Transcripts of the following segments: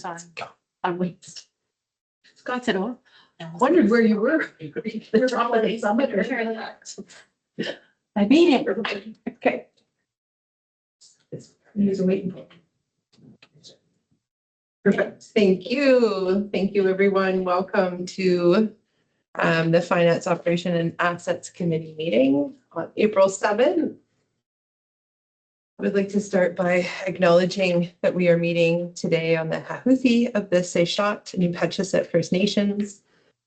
on weeks. Scott said, "Oh, I wondered where you were." The holiday summit or I beat it. Okay. He's waiting for. Perfect. Thank you. Thank you, everyone. Welcome to the Finance Operation and Assets Committee meeting on April 7th. I would like to start by acknowledging that we are meeting today on the Hahuthi of the Sechot and Upachesset First Nations.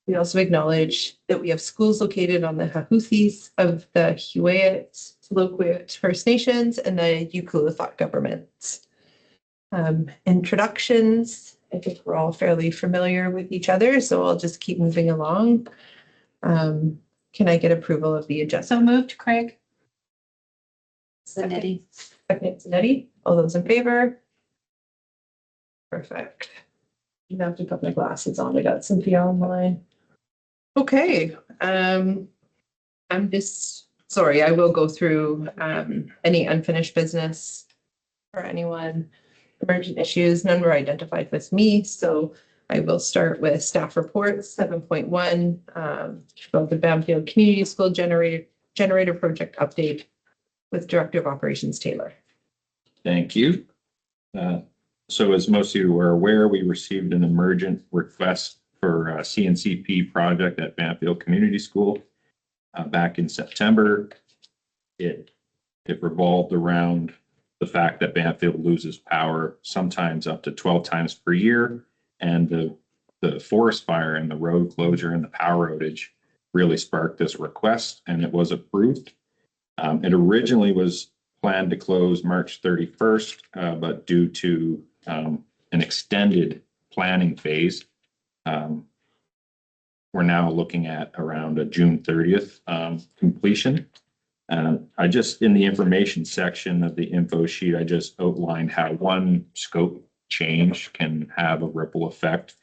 We also acknowledge that we have schools located on the Hahuthis of the Huayet, Tloquit First Nations and the Yukulathat governments. Introductions. I think we're all fairly familiar with each other, so I'll just keep moving along. Can I get approval of the agenda? So moved, Craig. Zanetti. Second, Zanetti. All those in favor? Perfect. I have to put my glasses on. I got Cynthia online. Okay. I'm just sorry. I will go through any unfinished business for anyone. Emergent issues. None were identified with me, so I will start with staff reports. 7.1 about the Bamfield Community School generator project update with Director of Operations Taylor. Thank you. So as most of you are aware, we received an emergent request for a CNCP project at Bamfield Community School back in September. It revolved around the fact that Bamfield loses power sometimes up to 12 times per year, and the forest fire and the road closure and the power outage really sparked this request, and it was approved. It originally was planned to close March 31st, but due to an extended planning phase, we're now looking at around a June 30th completion. I just, in the information section of the info sheet, I just outlined how one scope change can have a ripple effect.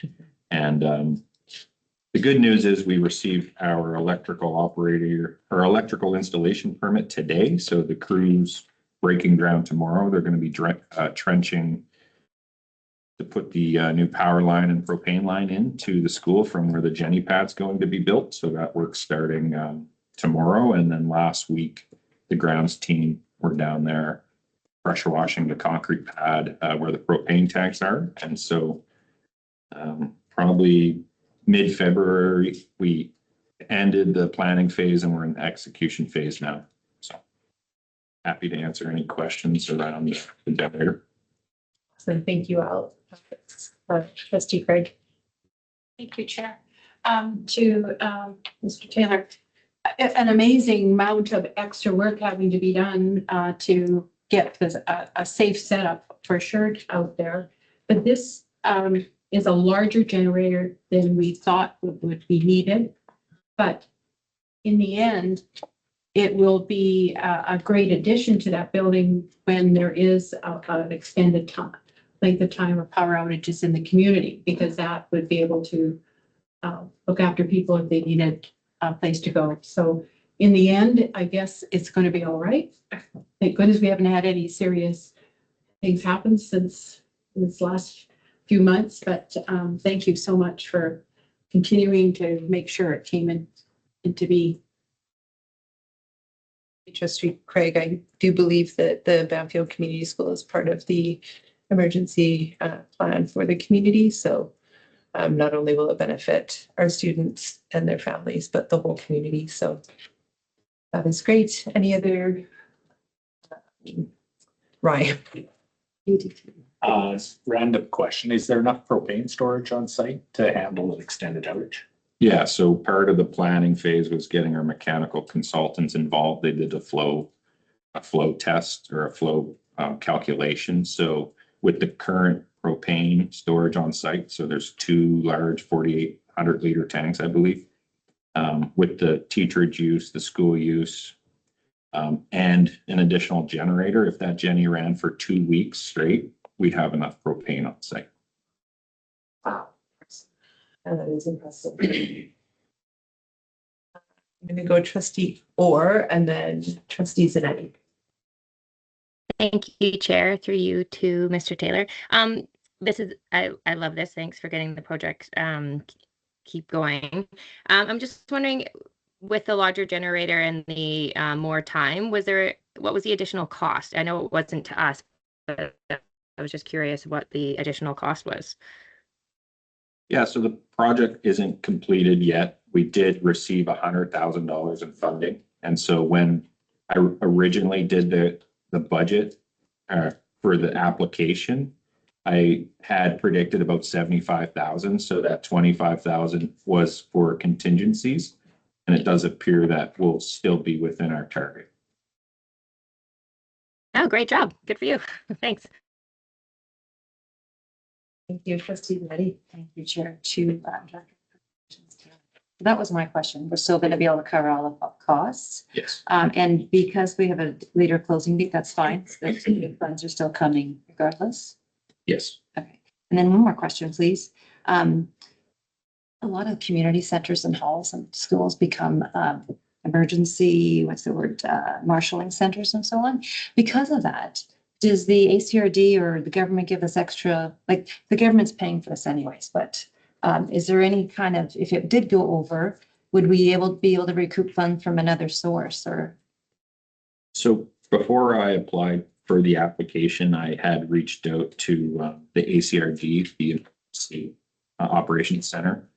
And the good news is we received our electrical installation permit today. So the crew's breaking ground tomorrow. They're going to be trenching to put the new power line and propane line into the school from where the Jenny pad's going to be built. So that work's starting tomorrow. And then last week, the grounds team were down there pressure washing the concrete pad where the propane tanks are. And so probably mid-February, we ended the planning phase and we're in the execution phase now. So happy to answer any questions around the generator. So thank you, Al. Trustee Craig. Thank you, Chair. To Mr. Taylor, an amazing amount of extra work having to be done to get this, a safe setup for sure out there. But this is a larger generator than we thought would be needed. But in the end, it will be a great addition to that building when there is an extended length of time of power outages in the community, because that would be able to look after people if they needed a place to go. So in the end, I guess it's going to be all right. Thank goodness we haven't had any serious things happen since this last few months, but thank you so much for continuing to make sure it came into be. Trustee Craig, I do believe that the Bamfield Community School is part of the emergency plan for the community. So not only will it benefit our students and their families, but the whole community. So that is great. Any other? Ryan. Random question. Is there enough propane storage on site to handle an extended outage? Yeah, so part of the planning phase was getting our mechanical consultants involved. They did a flow test or a flow calculation. So with the current propane storage on site, so there's two large 4,800 liter tanks, I believe, with the teacherage use, the school use, and an additional generator. If that Jenny ran for 2 weeks straight, we'd have enough propane on site. Wow. That is impressive. I'm going to go Trustee Orr and then Trustee Zanetti. Thank you, Chair, through you to Mr. Taylor. this is, I love this. Thanks for getting the project keep going. I'm just wondering, with the larger generator and the more time, what was the additional cost? I know it wasn't to us, but I was just curious what the additional cost was. Yeah, so the project isn't completed yet. We did receive $100,000 in funding. And so when I originally did the budget for the application, I had predicted about 75,000. So that 25,000 was for contingencies. And it does appear that we'll still be within our target. Oh, great job. Good for you. Thanks. Thank you, trustee Letty. Thank you, Chair. That was my question. We're still going to be able to cover all of the costs. Yes. And because we have a later closing date, that's fine. The funds are still coming regardless. Yes. Okay. And then one more question, please. A lot of community centers and halls and schools become emergency, marshalling centers and so on. Because of that, does the ACRD or the government give us extra, like the government's paying for this anyways, but is there any kind of, if it did go over, would we be able to recoup funds from another source or? So before I applied for the application, I had reached out to the ACRD, the State Operations Center,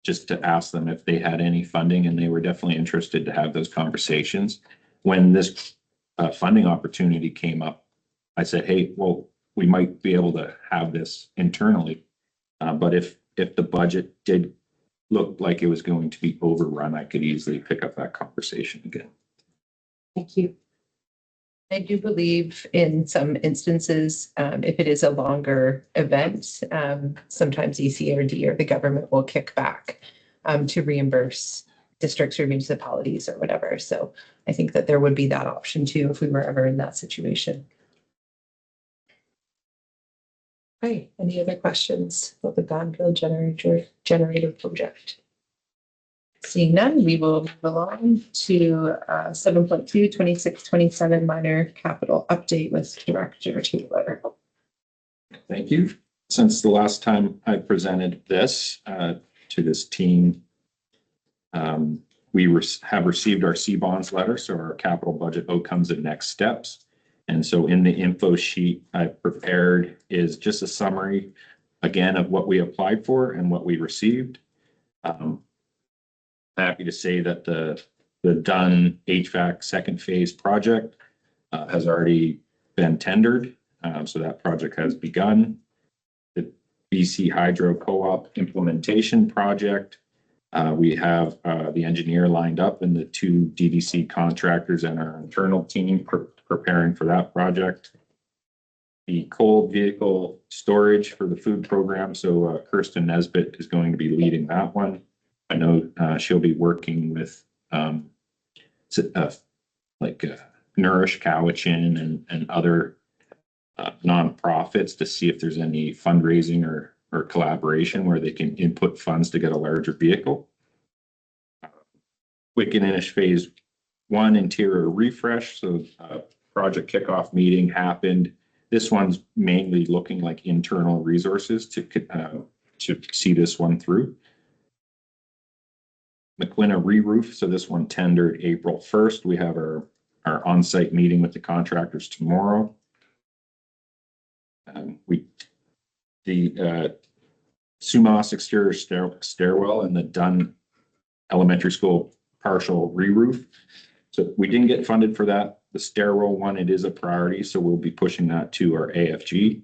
just to ask them if they had any funding, and they were definitely interested to have those conversations. When this funding opportunity came up, I said, hey, well, we might be able to have this internally. But if the budget did look like it was going to be overrun, I could easily pick up that conversation again. Thank you. I do believe in some instances, if it is a longer event, sometimes ECRD or the government will kick back to reimburse districts or municipalities or whatever. So I think that there would be that option too if we were ever in that situation. Okay, any other questions about the Gonville generator project? Seeing none, we will move along to 7.2, 26-27 minor capital update with Director Taylor. Thank you. Since the last time I presented this to this team, we have received our C-bonds letter, so our capital budget outcomes and next steps. And so in the info sheet I prepared is just a summary, again, of what we applied for and what we received. Happy to say that the Dunn HVAC second phase project has already been tendered. So that project has begun. The BC Hydro Co-op implementation project, we have the engineer lined up and the two DDC contractors and our internal team preparing for that project. The cold vehicle storage for the food program. So Kirsten Nesbitt is going to be leading that one. I know she'll be working with Nourish Cowichan and other nonprofits to see if there's any fundraising or collaboration where they can input funds to get a larger vehicle. Wickinninish Phase 1 interior refresh. So project kickoff meeting happened. This one's mainly looking like internal resources to see this one through. McQuina re-roof. So this one tendered April 1st. We have our on-site meeting with the contractors tomorrow. The Sumas exterior stairwell and the Dunn Elementary School partial re-roof. So we didn't get funded for that. The stairwell one, it is a priority, so we'll be pushing that to our AFG.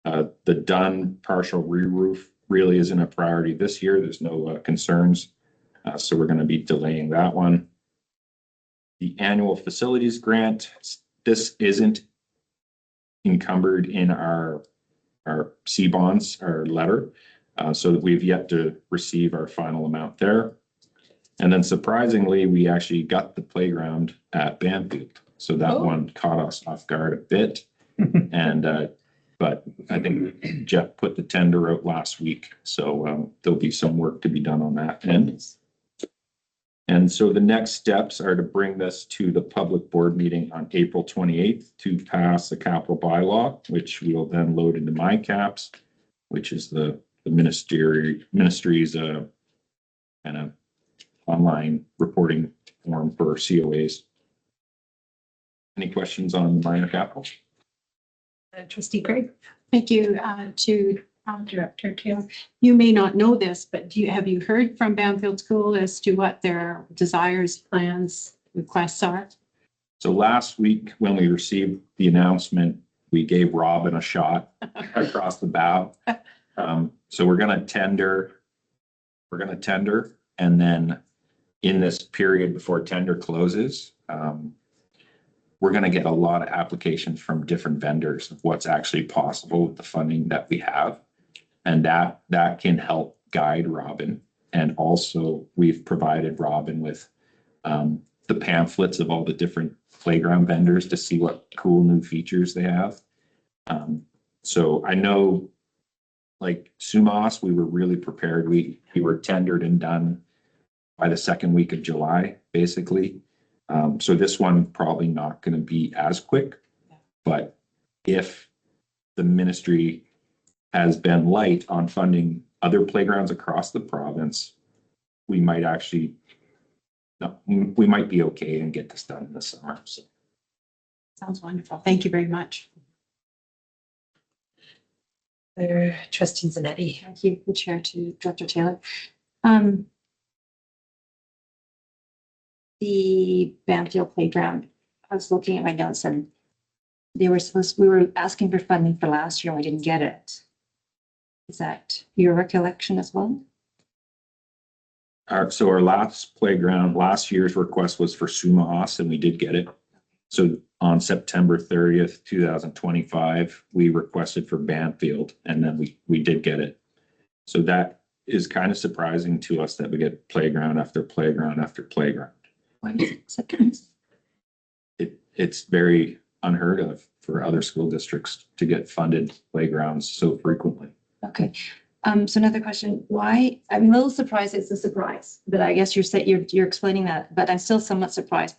The Dunn partial re-roof really isn't a priority this year. There's no concerns. So we're going to be delaying that one. The annual facilities grant, this isn't encumbered in our C-bonds, our letter. So we've yet to receive our final amount there. And then surprisingly, we actually got the playground at Banfield. So that one caught us off guard a bit. And but I think Jeff put the tender out last week. So there'll be some work to be done on that end. And so the next steps are to bring this to the public board meeting on April 28th to pass the capital bylaw, which we'll then load into MyCaps, which is the ministry's kind of online reporting form for COAs. Any questions on minor capital? Trustee Craig? Thank you to Director Taylor. You may not know this, but have you heard from Banfield School as to what their desires, plans, requests are? So last week, when we received the announcement, we gave Robin a shot across the bow. So we're gonna tender. And then in this period before tender closes, we're gonna get a lot of applications from different vendors of what's actually possible with the funding that we have. And that can help guide Robin. And also we've provided Robin with the pamphlets of all the different playground vendors to see what cool new features they have. So I know like Sumas, we were really prepared. We were tendered and done by the second week of July, basically. So this one probably not going to be as quick, but if the ministry has been light on funding other playgrounds across the province, we might be okay and get this done this summer. So. Sounds wonderful. Thank you very much. Trustee Zanetti? Thank you, the chair, to Director Taylor. The Banfield playground, I was looking at my notes and we were asking for funding for last year and we didn't get it. Is that your recollection as well? So our last year's request was for Sumas and we did get it. So on September 30th, 2025, we requested for Banfield and then we did get it. So that is kind of surprising to us that we get playground after playground after playground. Why is it? It's very unheard of for other school districts to get funded playgrounds so frequently. Okay. So another question, why, I'm a little surprised it's a surprise, but I guess you're explaining that, but I'm still somewhat surprised.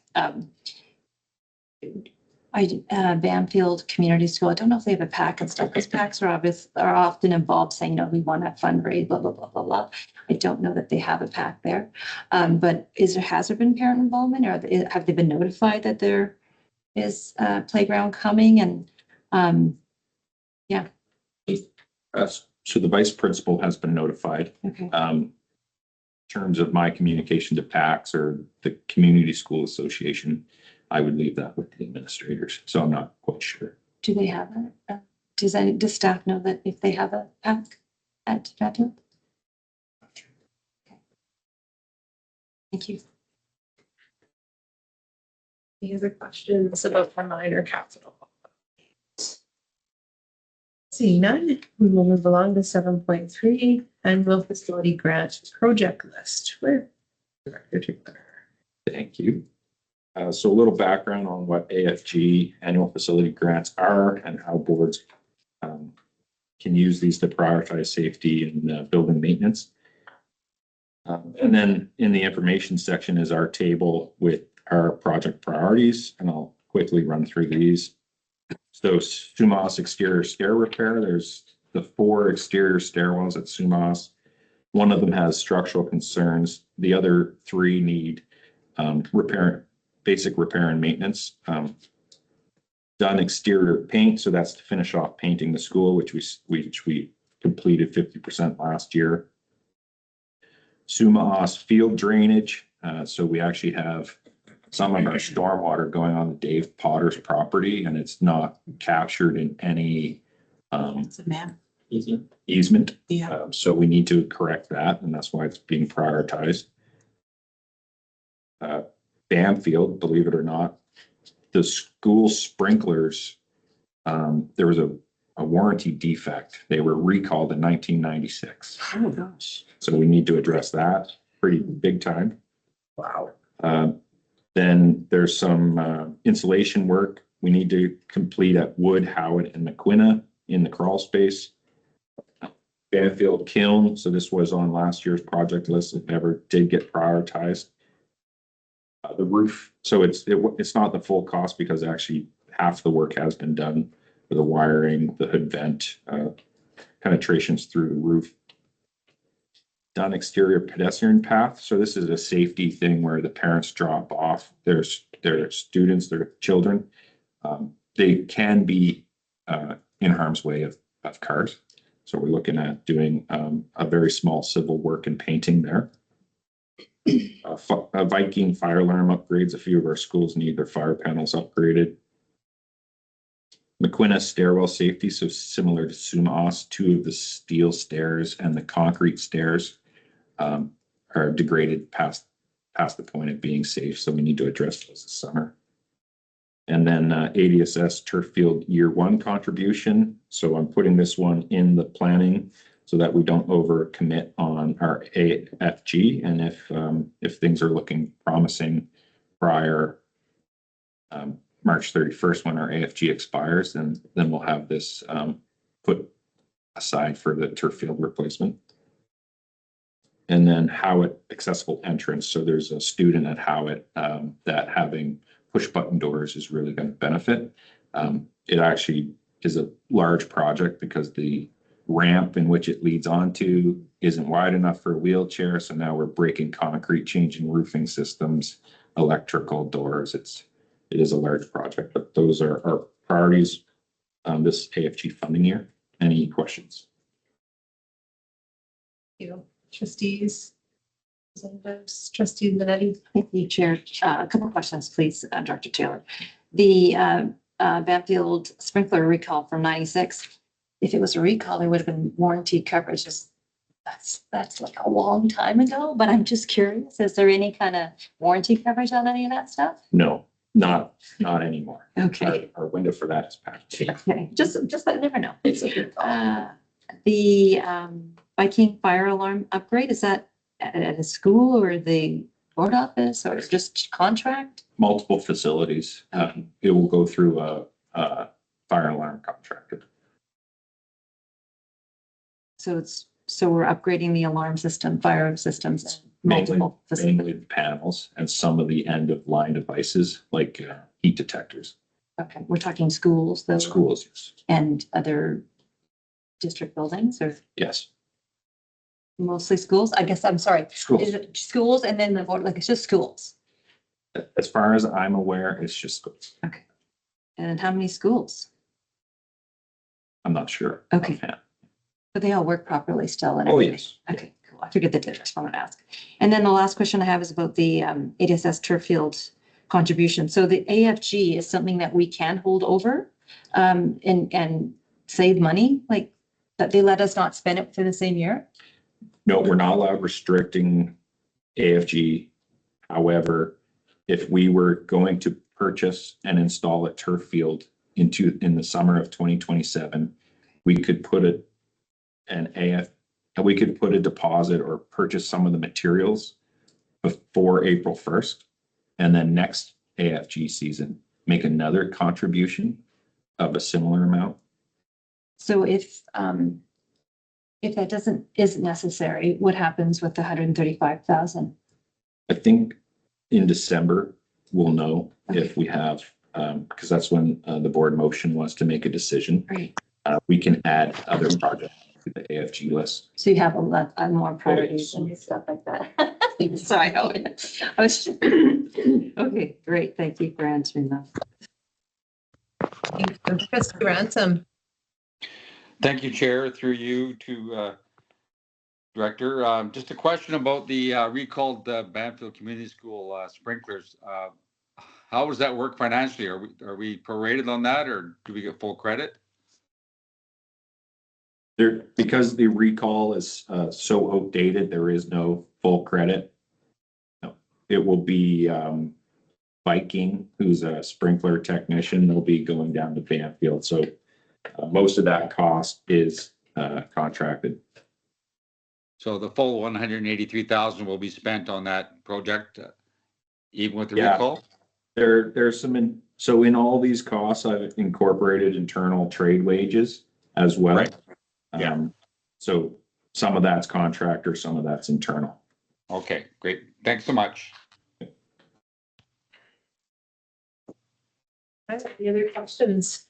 Banfield Community School, I don't know if they have a pack and stuff, because packs are often involved saying, we want to fundraise, blah, blah, blah, blah, blah. I don't know that they have a pack there. But has there been parent involvement, or have they been notified that there is a playground coming? And yeah. So the vice principal has been notified. Okay. In terms of my communication to PACS or the Community School Association, I would leave that with the administrators. So I'm not quite sure. Do they have does staff know that if they have a pack at Banfield? Okay. Thank you. Any other questions about the minor capital? Seeing none, we will move along to 7.3, annual facility grant project list with Director Taylor. Thank you. So a little background on what AFG, annual facility grants, are and how boards can use these to prioritize safety and building maintenance. And then in the information section is our table with our project priorities, and I'll quickly run through these. So Sumas exterior stair repair, there's the 4 exterior stairwells at Sumas. One of them has structural concerns. The other 3 need basic repair and maintenance. Done exterior paint, so that's to finish off painting the school, which we completed 50% last year. Sumas field drainage, so we actually have some of our stormwater going on Dave Potter's property, and it's not captured in any It's a map. easement. Yeah. So we need to correct that, and that's why it's being prioritized. Banfield, believe it or not, the school sprinklers, there was a warranty defect. They were recalled in 1996. Oh, gosh. So we need to address that pretty big time. Wow. Then there's some insulation work we need to complete at Wood, Howard, and McQuina in the crawl space. Banfield kiln, so this was on last year's project list. It never did get prioritized. The roof, so it's not the full cost because actually half the work has been done for the wiring, the hood vent, penetrations through the roof. Done exterior pedestrian path. So this is a safety thing where the parents drop off their students, their children. They can be in harm's way of cars. So we're looking at doing a very small civil work and painting there. Viking fire alarm upgrades. A few of our schools need their fire panels upgraded. McQuinness stairwell safety, so similar to Sumas, 2 of the steel stairs and the concrete stairs are degraded past the point of being safe, so we need to address those this summer. And then ADSS turf field year 1 contribution. So I'm putting this one in the planning so that we don't overcommit on our AFG. And if things are looking promising prior March 31st, when our AFG expires, then we'll have this put aside for the turf field replacement. And then Howitt accessible entrance. So there's a student at Howitt that having push button doors is really going to benefit. It actually is a large project because the ramp in which it leads onto isn't wide enough for a wheelchair. So now we're breaking concrete, changing roofing systems, electrical doors. It is a large project, but those are our priorities this AFG funding year. Any questions? Thank you. Trustees? Representatives, Trustee Minetti? Thank you, Chair. A couple of questions, please, Dr. Taylor. The Banfield sprinkler recall from 96, if it was a recall, there would have been warranty coverage. That's like a long time ago, but I'm just curious, is there any kind of warranty coverage on any of that stuff? No, not anymore. Okay. Our window for that is past. Okay, just I never know. It's a good call. The Viking fire alarm upgrade, is that at a school or the board office or just contract? Multiple facilities. It will go through a fire alarm contractor. So we're upgrading the alarm system, fire systems, at multiple facilities. Mainly the panels and some of the end of line devices like heat detectors. Okay, we're talking schools though? Schools, yes. And other district buildings or Yes. mostly schools? I guess, I'm sorry. Schools. Is it schools and then the board, like it's just schools? As far as I'm aware, it's just schools. Okay. And how many schools? I'm not sure. Okay. offhand. But they all work properly still and Oh, everything? yes. Okay, cool. I figured they did. I just wanted to ask. And then the last question I have is about the ADSS turf field contribution. So the AFG is something that we can hold over and save money, like that they let us not spend it for the same year? No, we're not allowed restricting AFG. However, if we were going to purchase and install a turf field in the summer of 2027, we could put we could put a deposit or purchase some of the materials before April 1st. And then next AFG season, make another contribution of a similar amount. So if that isn't necessary, what happens with the 135,000? I think in December, we'll know if we have, because that's when the board motion was to make a decision. Right. We can add other projects to the AFG list. So you have a lot more priorities yes. and stuff like that. So I was, okay, great. Thank you for answering that. Thank you. Trustee Ransom? Thank you, Chair, through you to Director. Just a question about the recalled Banfield Community School sprinklers. How does that work financially? Are we prorated on that, or do we get full credit? Because the recall is so outdated, there is no full credit. No, it will be Viking, who's a sprinkler technician. They'll be going down to Banfield. So most of that cost is contracted. So the full 183,000 will be spent on that project, even with the Yeah. recall? There's some so in all these costs, I've incorporated internal trade wages as well. Right. Yeah. So some of that's contractor, some of that's internal. Okay, great. Thanks so much. Any other questions?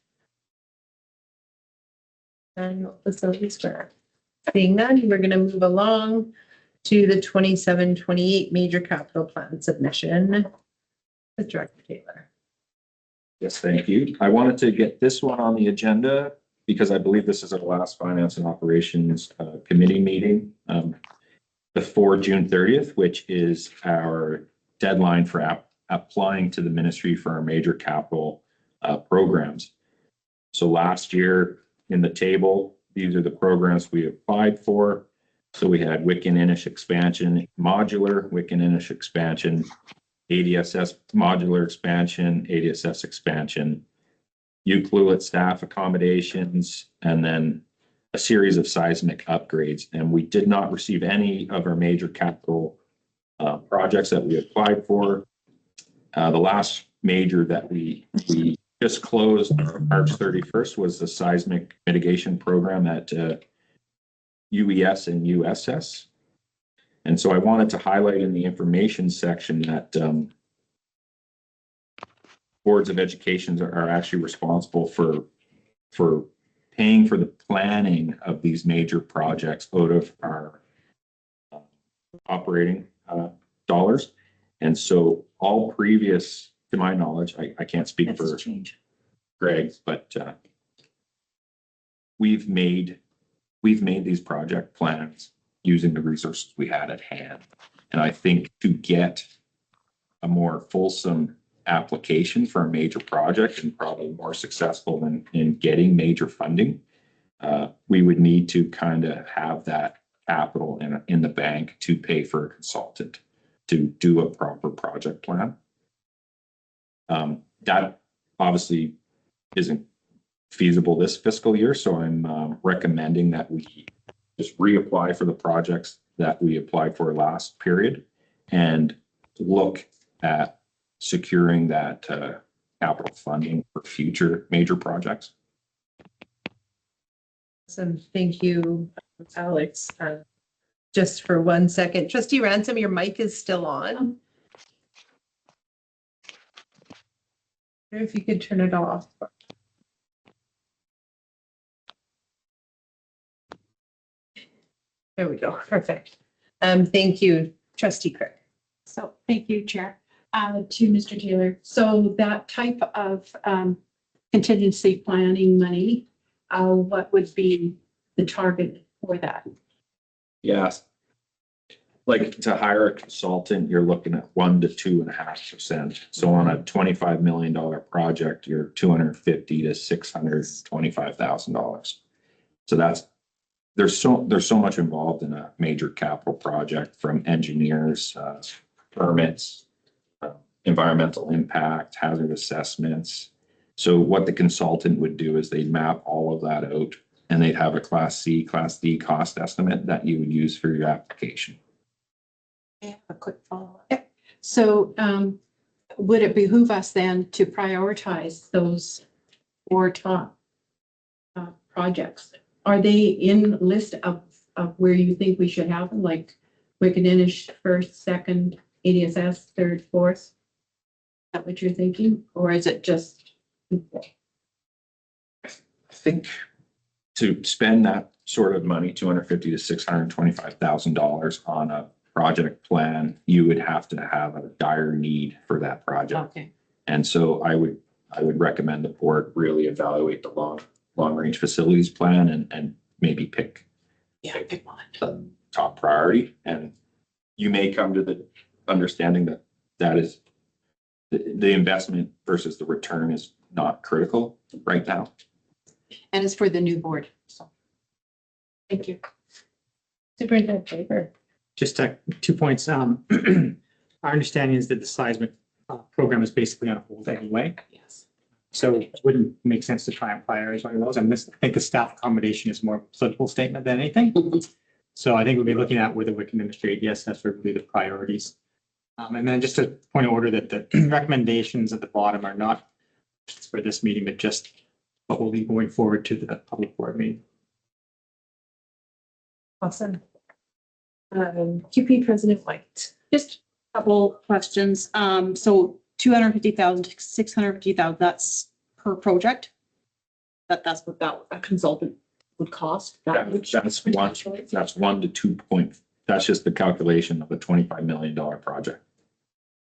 And facilities for seeing none, we're gonna move along to the 27-28 major capital plan submission. With Director Taylor. Yes, thank you. I wanted to get this one on the agenda because I believe this is our last Finance and Operations Committee meeting before June 30th, which is our deadline for applying to the ministry for our major capital programs. So last year in the table, these are the programs we applied for. So we had Wiccan-Inish expansion, modular, Wiccan-Inish expansion, ADSS modular expansion, ADSS expansion, Ucluelet staff accommodations, and then a series of seismic upgrades. And we did not receive any of our major capital projects that we applied for. The last major that we just closed on March 31st was the seismic mitigation program at UES and USS. And so I wanted to highlight in the information section that boards of education are actually responsible for paying for the planning of these major projects out of our operating dollars. And so all previous, to my knowledge, I can't speak for Greg, but we've made these project plans using the resources we had at hand. And I think to get a more fulsome application for a major project and probably more successful in getting major funding, we would need to kind of have that capital in the bank to pay for a consultant to do a proper project plan. That obviously isn't feasible this fiscal year, so I'm recommending that we just reapply for the projects that we applied for last period and look at securing that capital funding for future major projects. Awesome, thank you, Alex. Just for 1 second, Trustee Ransom, your mic is still on. If you could turn it off. There we go, perfect. Thank you, Trustee Crick. So thank you, Chair. To Mr. Taylor. So that type of contingency planning money, what would be the target for that? Yes. Like to hire a consultant, you're looking at 1 to 2.5%. So on a $25 million project, you're $250,000 to $625,000. So there's so much involved in a major capital project, from engineers, permits, environmental impact, hazard assessments. So what the consultant would do is they'd map all of that out and they'd have a Class C, Class D cost estimate that you would use for your application. I have a quick follow-up. Yep. So would it behoove us then to prioritize those 4 top projects? Are they in list of where you think we should have them, like Wiccan-Inish first, second, ADSS third, fourth? Is that what you're thinking? Or is it just? I think to spend that sort of money, $250,000 to $625,000 on a project plan, you would have to have a dire need for that project. Okay. And so I would recommend the board really evaluate the long range facilities plan and maybe pick Pick one. the top priority. And you may come to the understanding that is the investment versus the return is not critical right now. And it's for the new board. So thank you. Superintendent Faber. Just 2 points. Our understanding is that the seismic program is basically on hold anyway. Yes. So it wouldn't make sense to try and prioritize one of those. And I think the staff accommodation is more a political statement than anything. So I think we'll be looking at whether we can demonstrate, yes, that's really the priorities. And then just a point of order that the recommendations at the bottom are not just for this meeting, but just what will be going forward to the public board meeting. Awesome. QP President White. Just a couple questions. So 250,000 to 650,000, that's per project. That's what that a consultant would cost. That would That's 1 to 2 point. That's just the calculation of a $25 million project.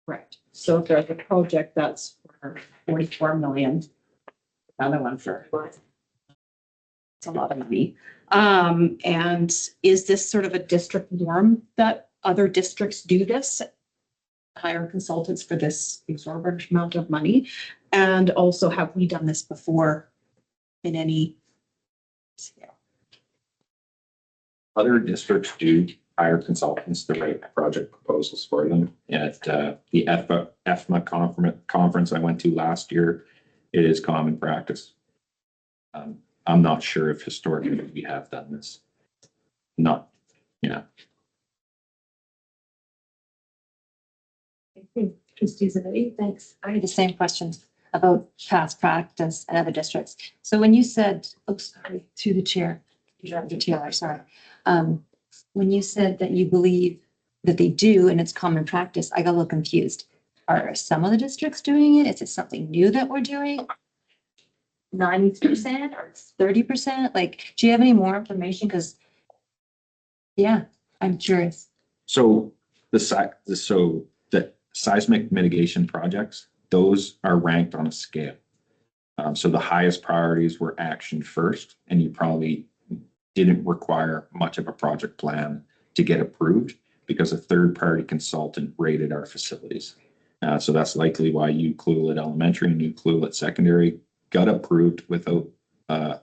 Correct. So if there's a project that's for 44 million, another one for. It's a lot of money. And is this sort of a district norm that other districts do this? Hire consultants for this exorbitant amount of money? And also, have we done this before in any scale? Other districts do hire consultants to write project proposals for them. At the EFMA conference I went to last year, it is common practice. I'm not sure if historically we have done this. Not, yeah. Trustee Zanotti, thanks. I had the same questions about past practice and other districts. So when you said, oh, sorry, to the chair, Director Taylor, sorry. When you said that you believe that they do and it's common practice, I got a little confused. Are some of the districts doing it? Is it something new that we're doing? 90% or 30%? Like, do you have any more information? Because, yeah, I'm curious. So the seismic mitigation projects, those are ranked on a scale. So the highest priorities were actioned first, and you probably didn't require much of a project plan to get approved because a third-party consultant rated our facilities. So that's likely why New Cluelet Elementary and New Cluelet Secondary got approved without a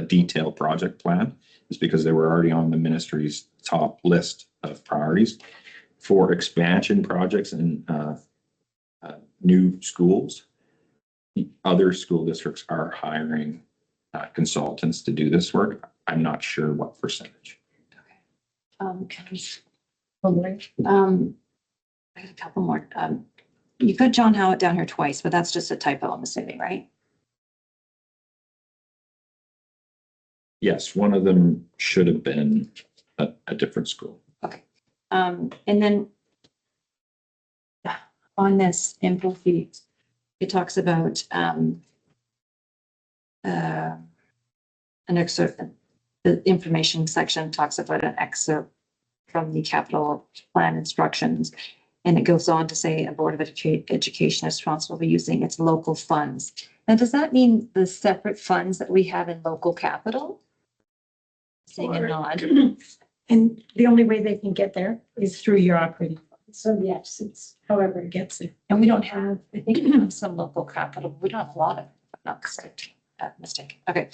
detailed project plan, is because they were already on the ministry's top list of priorities. For expansion projects and new schools, other school districts are hiring consultants to do this work. I'm not sure what percentage. Can I got a couple more. You've got John Howard down here twice, but that's just a typo, I'm assuming, right? Yes, one of them should have been a different school. Okay. And then on this info feed, it talks about an excerpt. The information section talks about an excerpt from the capital plan instructions. And it goes on to say a Board of Education is responsible for using its local funds. Now, does that mean the separate funds that we have in local capital? Saying a nod. And the only way they can get there is through your operating fund. So yes, it's however it gets there. And we don't have, I think we have some local capital. We don't have a lot of, if I'm not mistaken. Okay.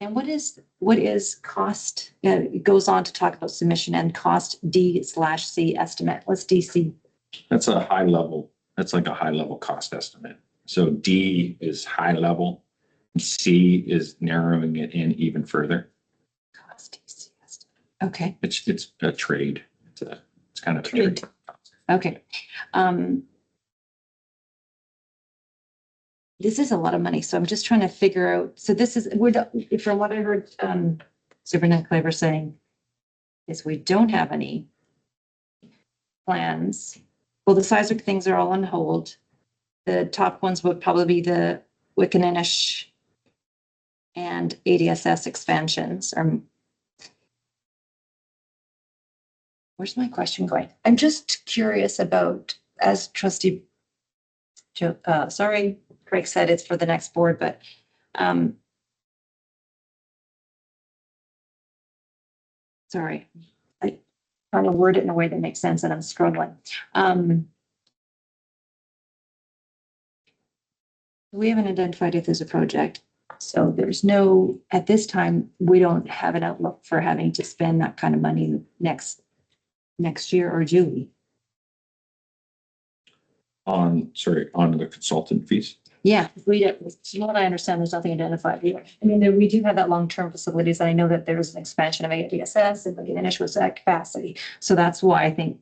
And what is cost? It goes on to talk about submission and cost D/C estimate. What's DC? That's a high level. That's like a high level cost estimate. So D is high level. C is narrowing it in even further. Cost DC estimate. Okay. It's a trade. It's kind of a Trade. trade. Okay. This is a lot of money, so I'm just trying to figure out, so this is, from what I heard, Superintendent Claver saying, is we don't have any plans. Well, the seismic things are all on hold. The top ones would probably be the Wickininish and ADSS expansions. Where's my question going? I'm just curious about, as trustee, sorry, Craig said it's for the next board, but sorry, I'm trying to word it in a way that makes sense and I'm struggling. We haven't identified if there's a project. So there's no, at this time, we don't have an outlook for having to spend that kind of money next year, or do we? On the consultant fees. Yeah, from what I understand, there's nothing identified here. I mean, we do have that long-term facilities, and I know that there's an expansion of ADSS and the initial set capacity. So that's why I think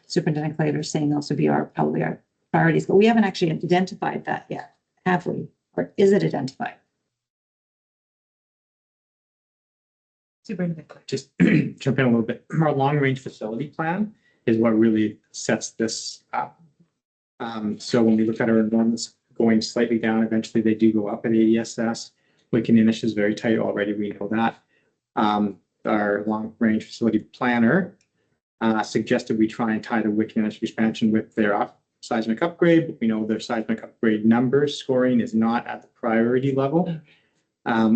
Superintendent Claver is saying those would be probably our priorities, but we haven't actually identified that yet, have we? Or is it identified? Just jump in a little bit. Our long-range facility plan is what really sets this up. So when we look at our enrollments going slightly down, eventually they do go up at ADSS. Wickinninish is very tight already, we know that. Our long-range facility planner suggested we try and tie the Wickinninish expansion with their seismic upgrade, but we know their seismic upgrade numbers scoring is not at the priority level.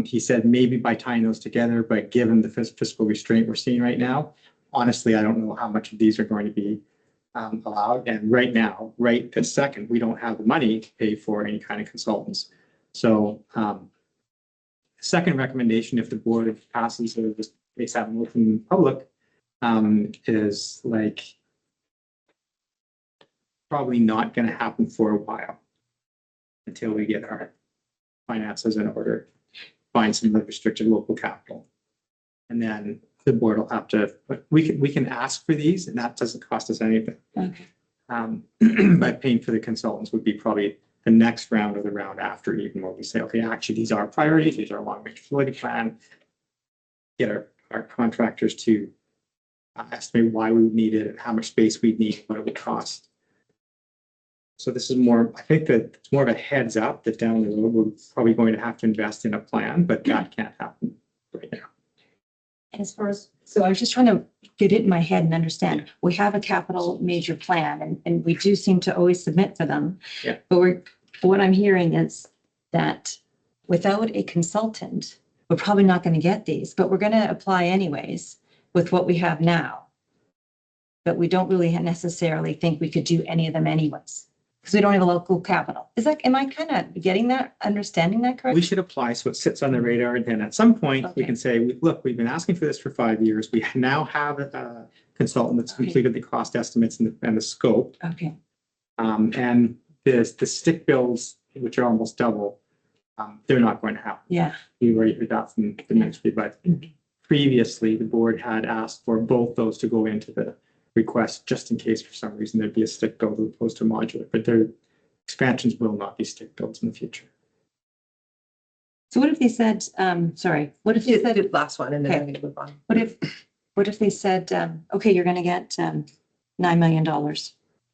He said maybe by tying those together, but given the fiscal restraint we're seeing right now, honestly, I don't know how much of these are going to be allowed. And right now, right this second, we don't have the money to pay for any kind of consultants. So second recommendation, if the board passes or just makes that motion in public, is like probably not going to happen for a while until we get our finances in order, find some restricted local capital. And then the board will have to, we can ask for these and that doesn't cost us anything. Okay. But paying for the consultants would be probably the next round or the round after, even where we say, okay, actually, these are priorities, these are long-range facility plan. Get our contractors to estimate why we would need it and how much space we'd need, what it would cost. So this is more, I think that it's more of a heads up that down the road, we're probably going to have to invest in a plan, but that can't happen right now. As far as, so I was just trying to get it in my head and understand, we have a capital major plan and we do seem to always submit for them. Yeah. But what I'm hearing is that without a consultant, we're probably not going to get these, but we're going to apply anyways with what we have now. But we don't really necessarily think we could do any of them anyways, because we don't have a local capital. Is that, am I kind of getting that, understanding that We correctly? should apply so it sits on the radar, and then at some point, we Okay. can say, look, we've been asking for this for 5 years. We now have a consultant that's Okay. completed the cost estimates and the scope. Okay, And the stick bills, which are almost double, they're not going to happen. yeah, We already heard that from the ministry, but previously, the board had asked for both those to go into the request, just in case for some reason there'd be a stick build as opposed to modular, but their expansions will not be stick builds in the future. so what if they said, sorry, what if they said, The last one and then Okay. we move on. what if they said, okay, you're going to get $9 million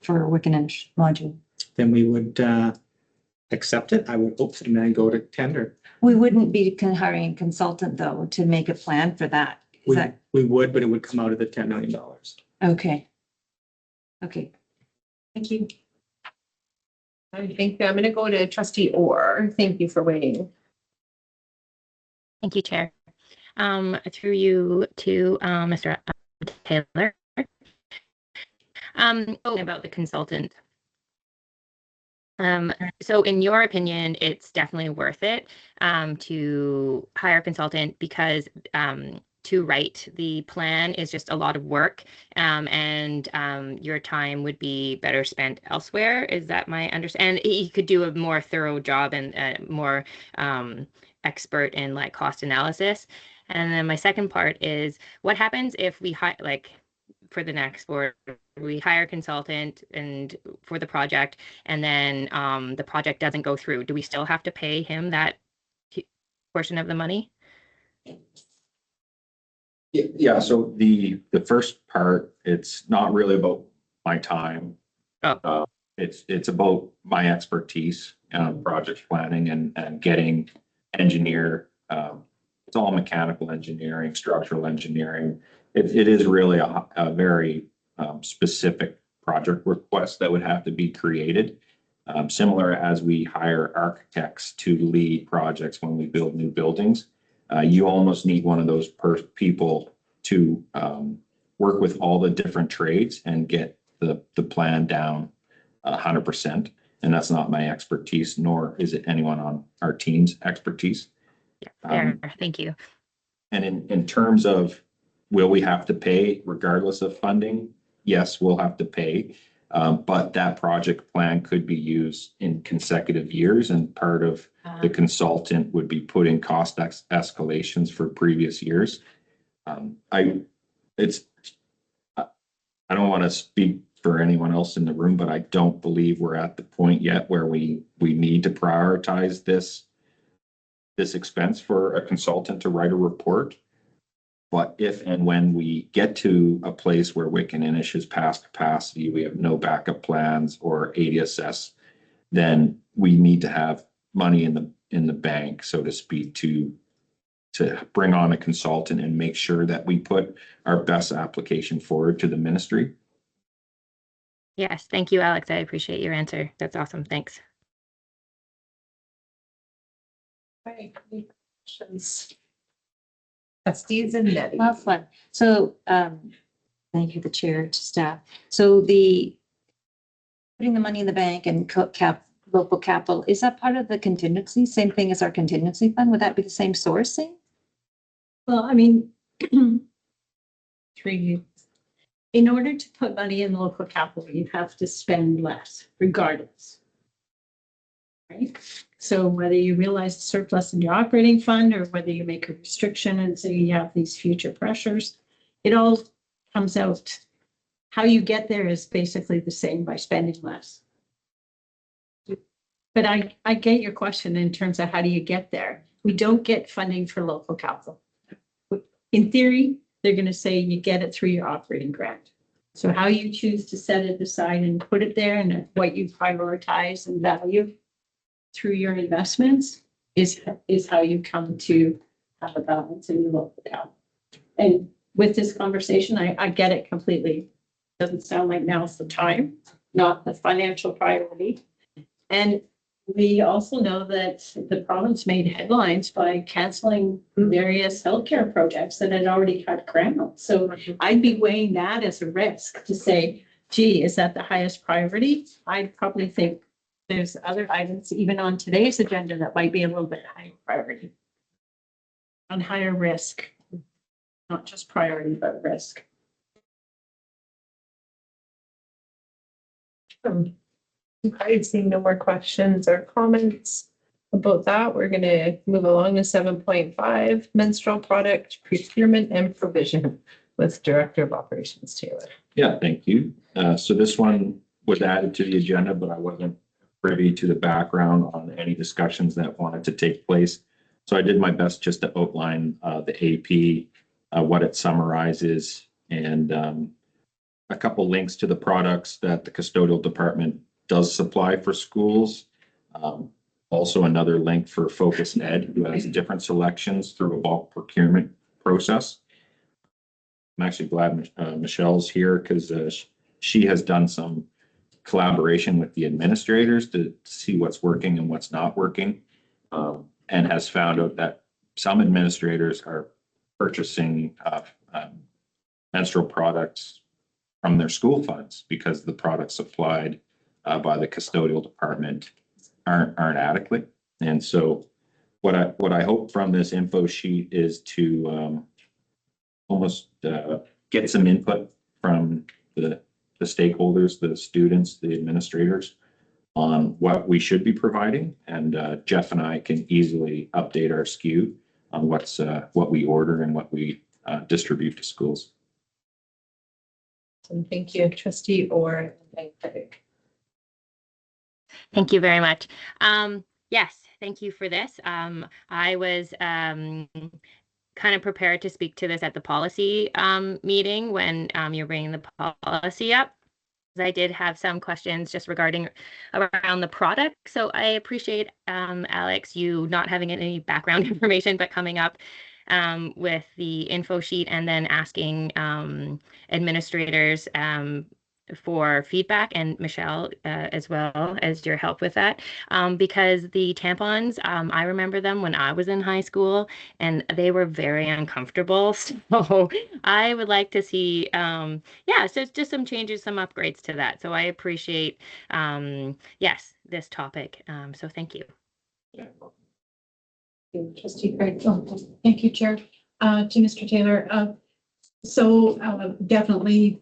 for Wickinninish module? Then we would accept it, I would hope, and then go to tender. We wouldn't be hiring a consultant though to make a plan for that. Is We, that, we would, but it would come out of the $10 million. okay. Okay. Thank you. I think I'm going to go to trustee Orr. Thank you for waiting. Thank you, Chair. Through you to Mr. Taylor. About the consultant. So in your opinion, it's definitely worth it to hire a consultant because to write the plan is just a lot of work and your time would be better spent elsewhere. Is that my understanding? And he could do a more thorough job and more expert in like cost analysis. And then my second part is what happens if we for the next board, we hire a consultant and for the project, and then the project doesn't go through. Do we still have to pay him that portion of the money? Yeah, so the first part, it's not really about my time. Oh. It's about my expertise, project planning and getting engineer. It's all mechanical engineering, structural engineering. It is really a very specific project request that would have to be created. Similar as we hire architects to lead projects when we build new buildings. You almost need one of those people to work with all the different trades and get the plan down 100%. And that's not my expertise, nor is it anyone on our team's expertise. Fair. Thank you. And in terms of will we have to pay regardless of funding? Yes, we'll have to pay. But that project plan could be used in consecutive years, and part of the consultant would be putting cost escalations for previous years. I don't want to speak for anyone else in the room, but I don't believe we're at the point yet where we need to prioritize this expense for a consultant to write a report. But if and when we get to a place where Wickaninnish is past capacity, we have no backup plans or ADSS, then we need to have money in the bank, so to speak, to bring on a consultant and make sure that we put our best application forward to the ministry. Yes, thank you, Alex. I appreciate your answer. That's awesome. Thanks. Okay, any questions? Trustees and Nettie. Have fun. So, thank you, the chair, to staff. So putting the money in the bank and local capital, is that part of the contingency? Same thing as our contingency fund? Would that be the same sourcing? Well, I mean, in order to put money in local capital, you have to spend less regardless. Right? So whether you realize the surplus in your operating fund or whether you make a restriction and say you have these future pressures, it all comes out. How you get there is basically the same by spending less. But I get your question in terms of how do you get there? We don't get funding for local capital. In theory, they're going to say you get it through your operating grant. So how you choose to set it aside and put it there and what you prioritize and value through your investments is how you come to have a balance in your local capital. And with this conversation, I get it completely. Doesn't sound like now's the time, not the financial priority. And we also know that the province made headlines by canceling various healthcare projects that had already had grants. So I'd be weighing that as a risk to say, gee, is that the highest priority? I'd probably think there's other items even on today's agenda that might be a little bit higher priority. On higher risk, not just priority, but risk. Okay, seeing no more questions or comments about that, we're going to move along to 7.5, menstrual product procurement and provision with Director of Operations Taylor. Yeah, thank you. So this one was added to the agenda, but I wasn't privy to the background on any discussions that wanted to take place. So I did my best just to outline the AP, what it summarizes, and a couple links to the products that the custodial department does supply for schools. Also another link for Focus Ed, who has different selections through a bulk procurement process. I'm actually glad Michelle's here because she has done some collaboration with the administrators to see what's working and what's not working, and has found out that some administrators are purchasing menstrual products from their school funds because the products supplied by the custodial department aren't adequate. And so what I hope from this info sheet is to almost get some input from the stakeholders, the students, the administrators on what we should be providing. And Jeff and I can easily update our SKU on what we order and what we distribute to schools. And thank you, Trustee Orr. Thank you very much. Yes, thank you for this. I was kind of prepared to speak to this at the policy meeting when you're bringing the policy up. I did have some questions just regarding around the product. So I appreciate, Alex, you not having any background information, but coming up with the info sheet and then asking administrators for feedback, and Michelle as well as your help with that, because the tampons, I remember them when I was in high school and they were very uncomfortable. So I would like to see, yeah, so it's just some changes, some upgrades to that. So I appreciate, yes, this topic. So thank you. Trustee Craig. Oh, thank you, Chair. To Mr. Taylor. So definitely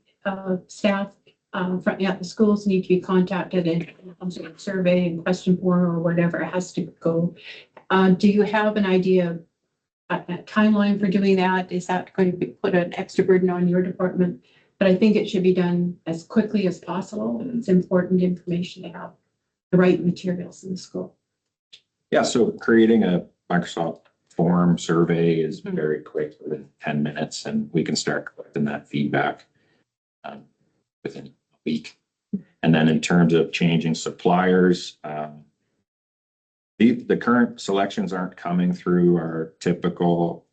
staff at the schools need to be contacted and some survey and question form or whatever has to go. Do you have an idea, a timeline for doing that? Is that going to put an extra burden on your department? But I think it should be done as quickly as possible. It's important information to have the right materials in the school. Yeah, so creating a Microsoft form survey is very quick, within 10 minutes, and we can start collecting that feedback within a week. And then in terms of changing suppliers, the current selections aren't coming through our typical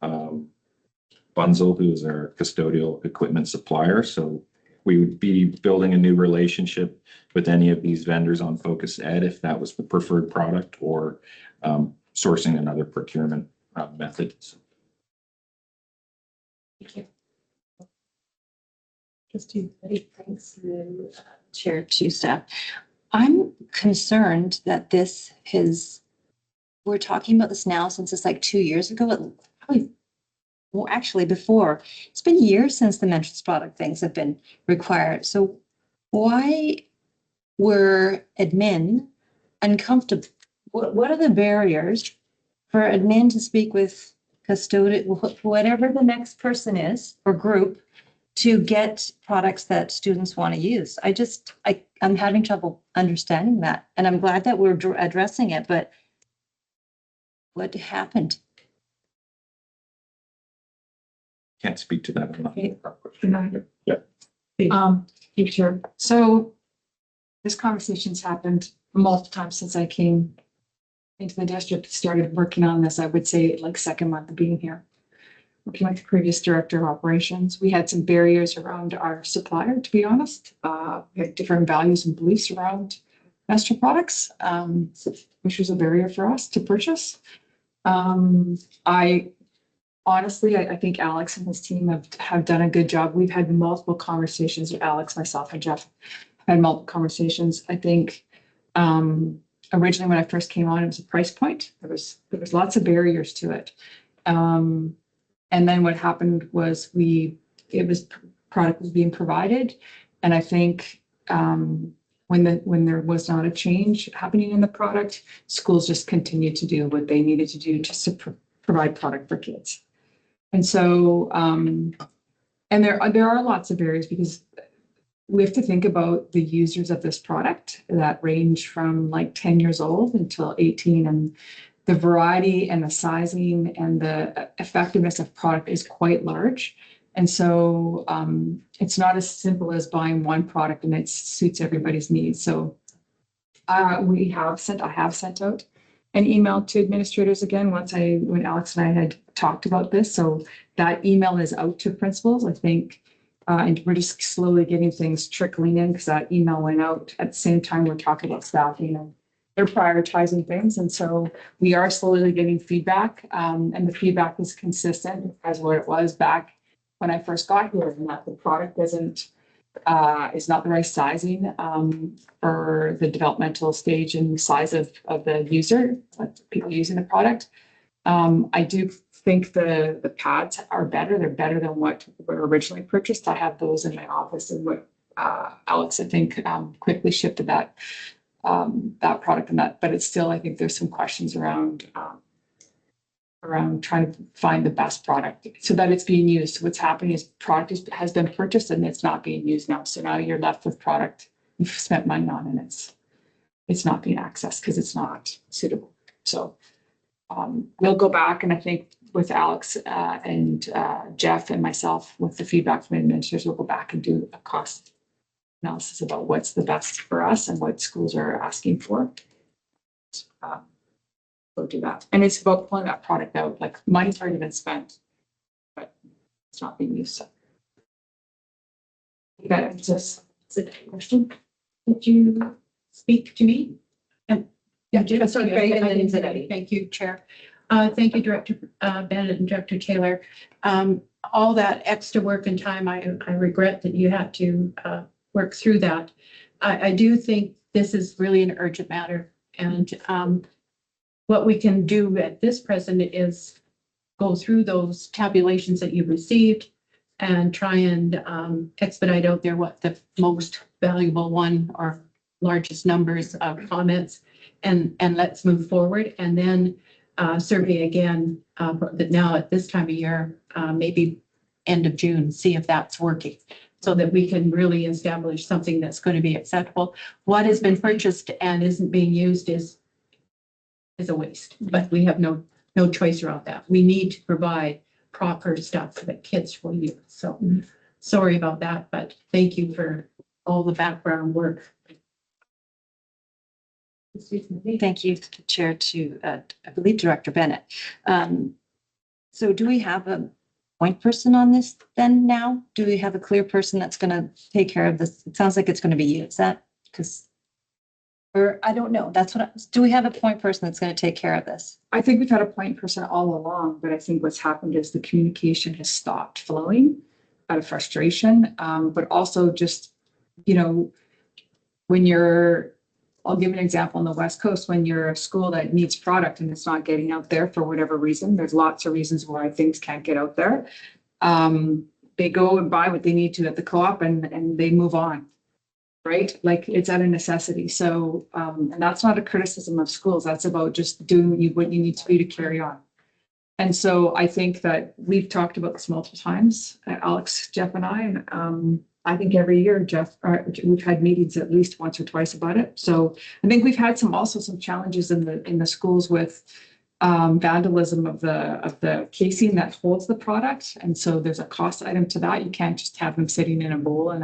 Bunzel, who's our custodial equipment supplier. So we would be building a new relationship with any of these vendors on Focus Ed if that was the preferred product, or sourcing another procurement method. Thank you. Trustee Betty, thanks, Chair to staff. I'm concerned that this has, we're talking about this now since it's like 2 years ago, probably, well, actually before. It's been years since the mentions product things have been required. So why were admin uncomfortable? What are the barriers for admin to speak with custodian, whatever the next person is or group, to get products that students want to use? I'm having trouble understanding that. And I'm glad that we're addressing it, but what happened? Can't speak to that. Future. So this conversation's happened multiple times since I came into the district, started working on this, I would say like second month of being here. Working with the previous director of operations, we had some barriers around our supplier, to be honest. We had different values and beliefs around master products, which was a barrier for us to purchase. I think Alex and his team have done a good job. We've had multiple conversations with Alex, myself, and Jeff. Had multiple conversations. I think originally when I first came on, it was a price point. There was lots of barriers to it. And then what happened was product was being provided. And I think when there was not a change happening in the product, schools just continued to do what they needed to do just to provide product for kids. And so, and there are lots of barriers because we have to think about the users of this product that range from like 10 years old until 18, and the variety and the sizing and the effectiveness of product is quite large. And so it's not as simple as buying one product and it suits everybody's needs. So I have sent out an email to administrators again when Alex and I had talked about this. So that email is out to principals, I think. And we're just slowly getting things trickling in because that email went out at the same time we're talking about staffing and they're prioritizing things. And so we are slowly getting feedback, and the feedback is consistent as what it was back when I first got here, and that the product is not the right sizing for the developmental stage and size of the user, people using the product. I do think the pads are better. They're better than what were originally purchased. I have those in my office, and what Alex, I think, quickly shifted that product and that, but it's still, I think there's some questions around trying to find the best product so that it's being used. So what's happening is product has been purchased and it's not being used now. So now you're left with product you've spent money on and it's not being accessed because it's not suitable. So we'll go back, and I think with Alex and Jeff and myself, with the feedback from administrators, we'll go back and do a cost analysis about what's the best for us and what schools are asking for. We'll do that. And it's about pulling that product out, like money's already been spent, but it's not being used. So that answers the question. Did you speak to me? Yeah, So Greg and then Zanetti. Thank you, Chair. Thank you, Director Bennett and Director Taylor. All that extra work and time, I regret that you had to work through that. I do think this is really an urgent matter, and what we can do at this present is go through those tabulations that you've received and try and expedite out there what the most valuable one or largest numbers of comments, and let's move forward, and then survey again now at this time of year, maybe end of June, see if that's working, so that we can really establish something that's going to be acceptable. What has been purchased and isn't being used is a waste, but we have no no choice around that. We need to provide proper stuff for the kids will use. So sorry about that, but thank you for all the background work. Thank you, Chair, to, I believe, Director Bennett. So do we have a point person on this then now? Do we have a clear person that's going to take care of this? It sounds like it's going to be you. Is that because, or I don't know. That's what, do we have a point person that's going to take care of this? I think we've had a point person all along, but I think what's happened is the communication has stopped flowing out of frustration. But also just, you know, when you're, I'll give an example on the West Coast, when you're a school that needs product and it's not getting out there for whatever reason, there's lots of reasons why things can't get out there. They go and buy what they need to at the co-op and they move on, right? Like it's out of necessity. So, and that's not a criticism of schools. That's about just doing what you need to do to carry on. And so I think that we've talked about this multiple times, Alex, Jeff and I, and I think every year, Jeff, we've had meetings at least once or twice about it. So I think we've had also some challenges in the schools with vandalism of the casing that holds the product. And so there's a cost item to that. You can't just have them sitting in a bowl.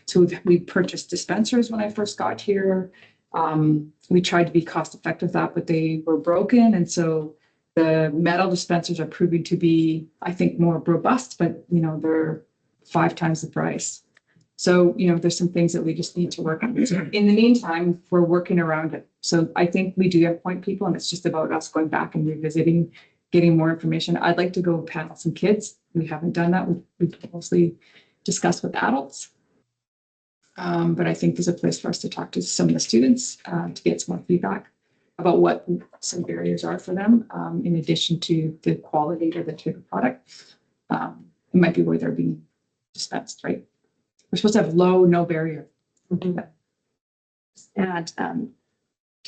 So we purchased dispensers when I first got here. We tried to be cost effective with that, but they were broken. And so the metal dispensers are proving to be, I think, more robust, but you know, they're 5 times the price. So, you know, there's some things that we just need to work on. So in the meantime, we're working around it. So I think we do have point people, and it's just about us going back and revisiting, getting more information. I'd like to go panel some kids. We haven't done that. We've mostly discussed with adults. But I think there's a place for us to talk to some of the students to get some more feedback about what some barriers are for them, in addition to the quality or the type of product. It might be where they're being dispensed, right? We're supposed to have no barrier. And can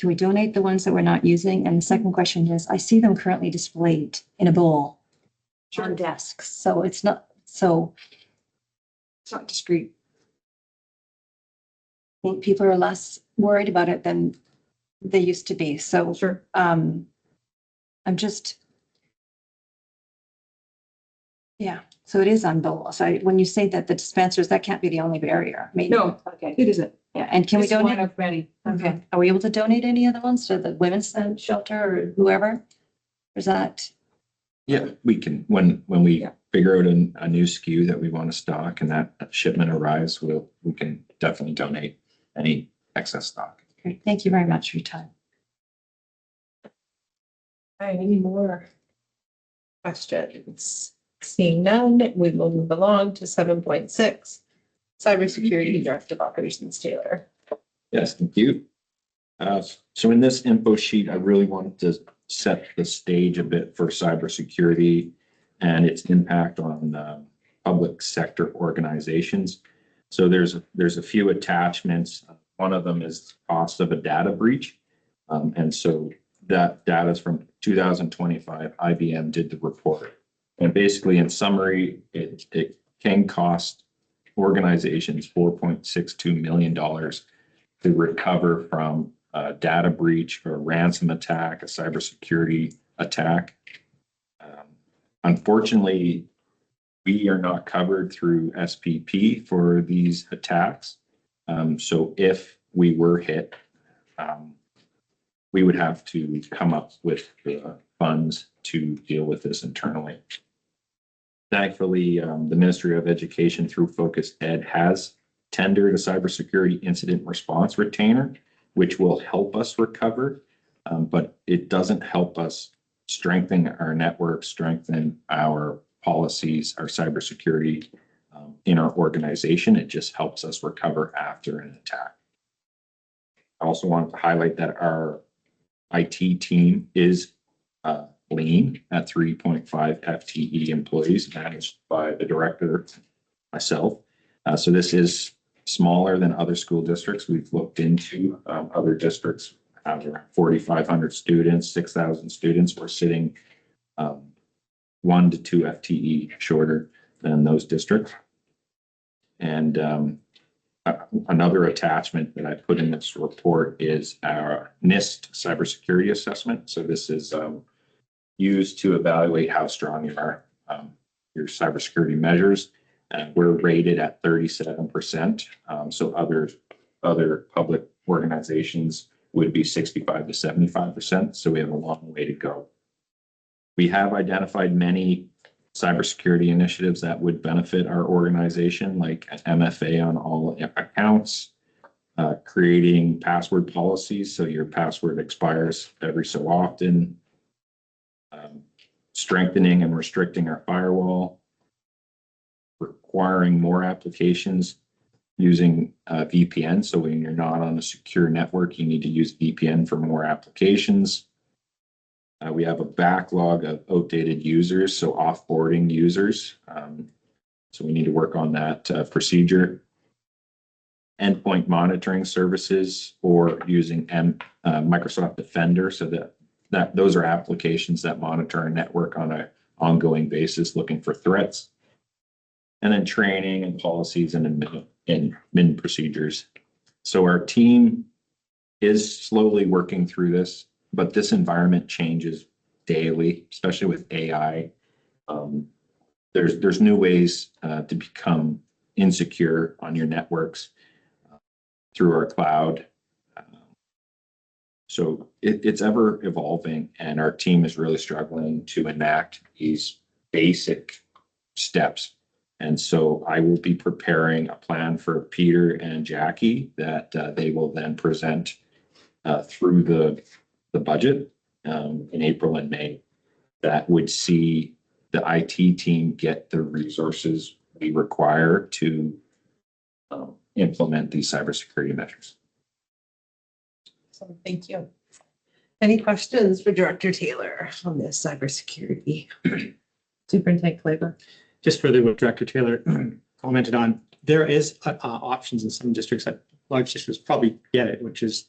we donate the ones that we're not using? And the second question is, I see them currently displayed in a bowl on desks. So it's not discreet. I think people are less worried about it than they used to be. So Sure. I'm just, yeah. So it is on bowls. When you say that the dispensers, that can't be the only barrier. I mean, No, okay. it isn't. Yeah, and can we It's one donate? of many. Okay, are we able to donate any other ones to the women's shelter or whoever? Is that, Yeah, we can, when we Yeah. figure out a new SKU that we want to stock and that shipment arrives, we can definitely donate any excess stock. great. Thank you very much for your time. All right, any more questions? Seeing none, we will move along to 7.6. Cybersecurity Director of Operations, Taylor. Yes, thank you. So in this info sheet, I really wanted to set the stage a bit for cybersecurity and its impact on public sector organizations. So there's a few attachments. One of them is cost of a data breach. And so that data is from 2025. IBM did the report. And basically, in summary, it can cost organizations $4.62 million to recover from a data breach or a ransom attack, a cybersecurity attack. Unfortunately, we are not covered through SPP for these attacks. So if we were hit, we would have to come up with funds to deal with this internally. Thankfully, the Ministry of Education through Focus Ed has tendered a cybersecurity incident response retainer, which will help us recover, but it doesn't help us strengthen our network, strengthen our policies, our cybersecurity in our organization. It just helps us recover after an attack. I also wanted to highlight that our IT team is lean at 3.5 FTE employees managed by the director, myself. So this is smaller than other school districts. We've looked into other districts have around 4,500 students, 6,000 students. We're sitting 1 to 2 FTE shorter than those districts. And another attachment that I put in this report is our NIST cybersecurity assessment. So this is used to evaluate how strong you are, your cybersecurity measures. We're rated at 37%. So other public organizations would be 65 to 75%. So we have a long way to go. We have identified many cybersecurity initiatives that would benefit our organization, like an MFA on all accounts, creating password policies so your password expires every so often, strengthening and restricting our firewall, requiring more applications using VPN. So when you're not on a secure network, you need to use VPN for more applications. We have a backlog of outdated users, so offboarding users. So we need to work on that procedure. Endpoint monitoring services, or using Microsoft Defender, so that those are applications that monitor our network on an ongoing basis, looking for threats. And then training and policies and admin procedures. So our team is slowly working through this, but this environment changes daily, especially with AI. There's new ways to become insecure on your networks through our cloud. So it's ever evolving, and our team is really struggling to enact these basic steps. And so I will be preparing a plan for Peter and Jackie that they will then present through the budget in April and May, that would see the IT team get the resources we require to implement these cybersecurity measures. So thank you. Any questions for Director Taylor on this cybersecurity? Superintendent Claver. Just further what Director Taylor commented on, there is options in some districts that large districts probably get it, which is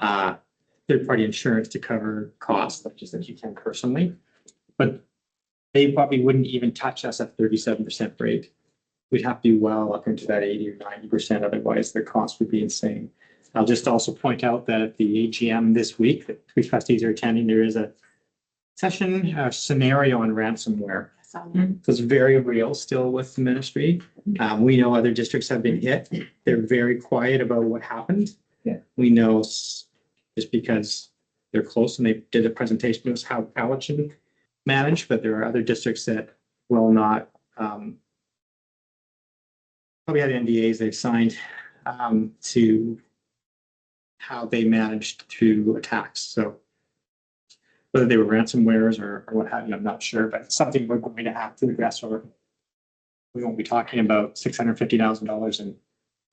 third-party insurance to cover costs, such as that you can personally. But they probably wouldn't even touch us at 37% rate. We'd have to be well up into that 80 or 90%, otherwise their cost would be insane. I'll just also point out that at the AGM this week that three trustees are attending, there is a session scenario on ransomware. So it's very real still with the ministry. We know other districts have been hit. They're very quiet about what happened. Yeah. We know just because they're close and they did a presentation of how Cowichan managed, but there are other districts that will not probably had NDAs they've signed to how they managed through attacks. So whether they were ransomwares or what have you, I'm not sure, but it's something we're going to have to address, or we won't be talking about $650,000 in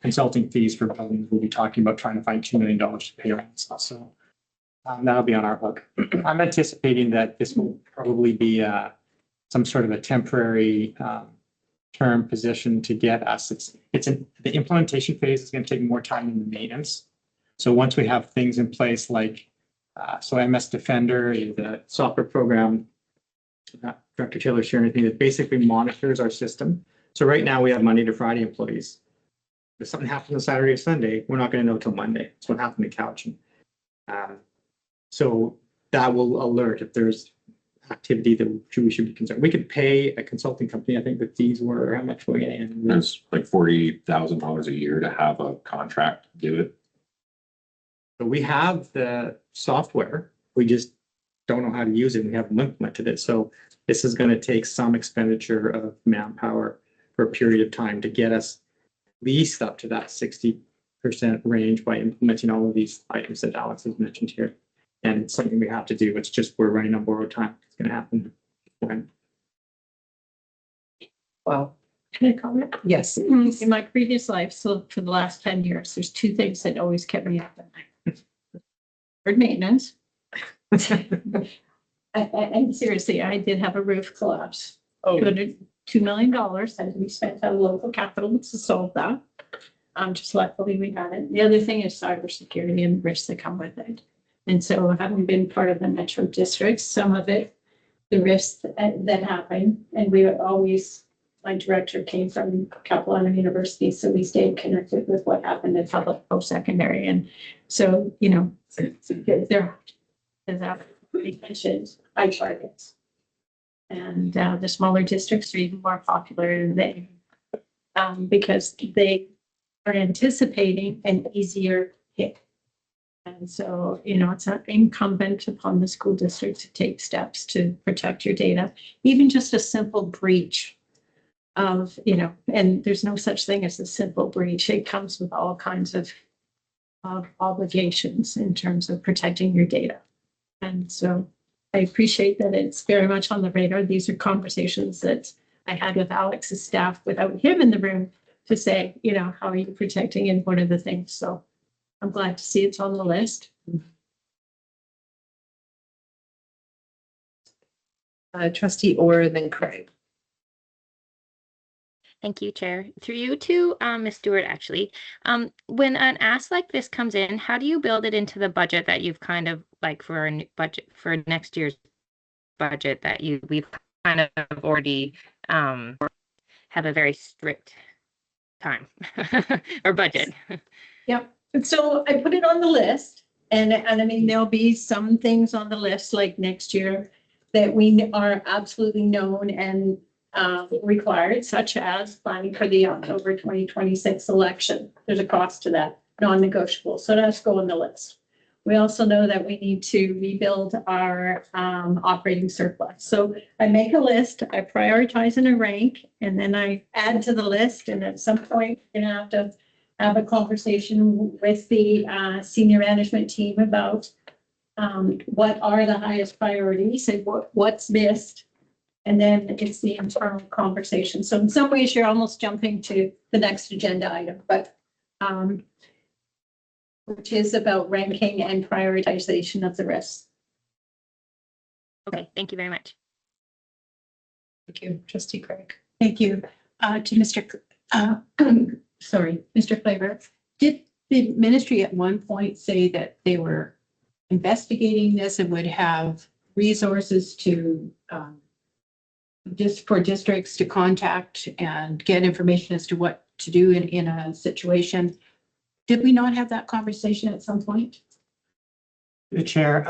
consulting fees for buildings. We'll be talking about trying to find $2 million to pay around stuff. So that'll be on our hook. I'm anticipating that this will probably be some sort of a temporary term position to get us. The implementation phase is going to take more time than the maintenance. So once we have things in place like so MS Defender is a software program, Director Taylor shared anything that basically monitors our system. So right now we have Monday to Friday employees. If something happens on Saturday or Sunday, we're not going to know till Monday. That's what happened to Cowichan. So that will alert if there's activity that we should be concerned. We could pay a consulting company. I think the fees were how much we're getting. It's like $40,000 a year to have a contract to do it. So we have the software. We just don't know how to use it. We haven't implemented it. So this is going to take some expenditure of manpower for a period of time to get us at least up to that 60% range by implementing all of these items that Alex has mentioned here. And it's something we have to do. It's just we're running on borrowed time. It's going to happen. Wow. Can I comment? Yes. In my previous life, so for the last 10 years, there's two things that always kept me up at night. Bird maintenance. And seriously, I did have a roof collapse. Oh. $2 million had to be spent out of local capital to solve that. Just luckily we had it. The other thing is cybersecurity and risks that come with it. And so having been part of the metro districts, some of it, the risks that happen, and we always, my director came from Capilano University, so we stayed connected with what happened in public post-secondary. And so, you know, there is that we mentioned high targets. And the smaller districts are even more popular than because they are anticipating an easier hit. And so, you know, it's incumbent upon the school district to take steps to protect your data, even just a simple breach of, you know, and there's no such thing as a simple breach. It comes with all kinds of obligations in terms of protecting your data. And so I appreciate that it's very much on the radar. These are conversations that I had with Alex's staff without him in the room to say, you know, how are you protecting and what are the things? So I'm glad to see it's on the list. Trustee Orr, then Craig. Thank you, Chair. Through you to Ms. Stewart, actually. When an ask like this comes in, how do you build it into the budget that you've kind of like for a budget for next year's budget that we've kind of already have a very strict time or budget? Yep. And so I put it on the list and I mean, there'll be some things on the list like next year that we are absolutely known and required, such as planning for the October 2026 election. There's a cost to that, non-negotiable. So that's go on the list. We also know that we need to rebuild our operating surplus. So I make a list, I prioritize in a rank, and then I add to the list. And at some point, you're gonna have to have a conversation with the senior management team about what are the highest priorities and what's missed. And then it's the internal conversation. So in some ways, you're almost jumping to the next agenda item, but which is about ranking and prioritization of the risks. Okay, thank you very much. Thank you. Trustee Craig. Thank you. To Mr. Mr. Flavor, did the ministry at one point say that they were investigating this and would have resources to just for districts to contact and get information as to what to do in a situation? Did we not have that conversation at some point? The chair,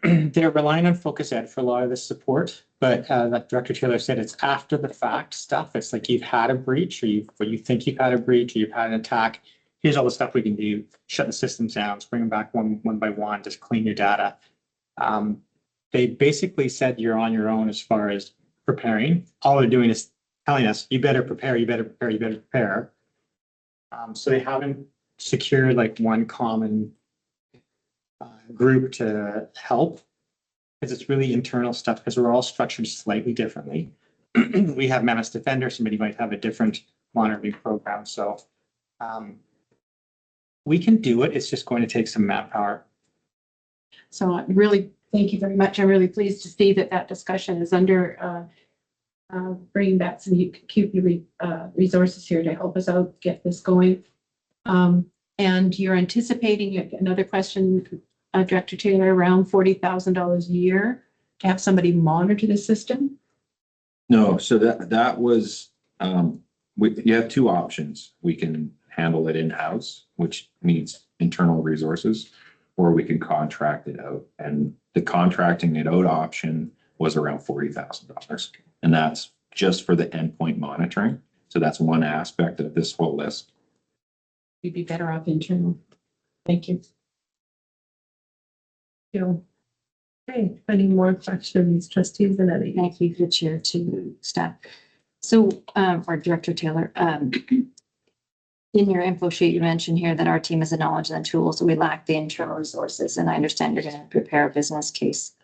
they're relying on Focus Ed for a lot of the support, but like Director Taylor said, it's after the fact stuff. It's like you've had a breach or you think you've had a breach or you've had an attack. Here's all the stuff we can do. Shut the systems down, bring them back one by one, just clean your data. They basically said you're on your own as far as preparing. All they're doing is telling us, you better prepare, you better prepare, you better prepare. So they haven't secured like one common group to help, because it's really internal stuff, because we're all structured slightly differently. We have Manus Defender, somebody might have a different monitoring program. So we can do it. It's just going to take some manpower. So I really, thank you very much. I'm really pleased to see that that discussion is under bringing back some QP resources here to help us out, get this going. And you're anticipating another question, Director Taylor, around $40,000 a year to have somebody monitor the system? No, so that was, you have two options. We can handle it in-house, which needs internal resources, or we can contract it out. And the contracting it out option was around $40,000. And that's just for the endpoint monitoring. So that's one aspect of this whole list. You'd be better off internal. Thank you. Okay, any more questions, trustees and Eddie? Thank you, the chair, to staff. So, or Director Taylor, in your info sheet, you mentioned here that our team has the knowledge and the tools, so we lack the internal resources, and I understand you're going to prepare a business case.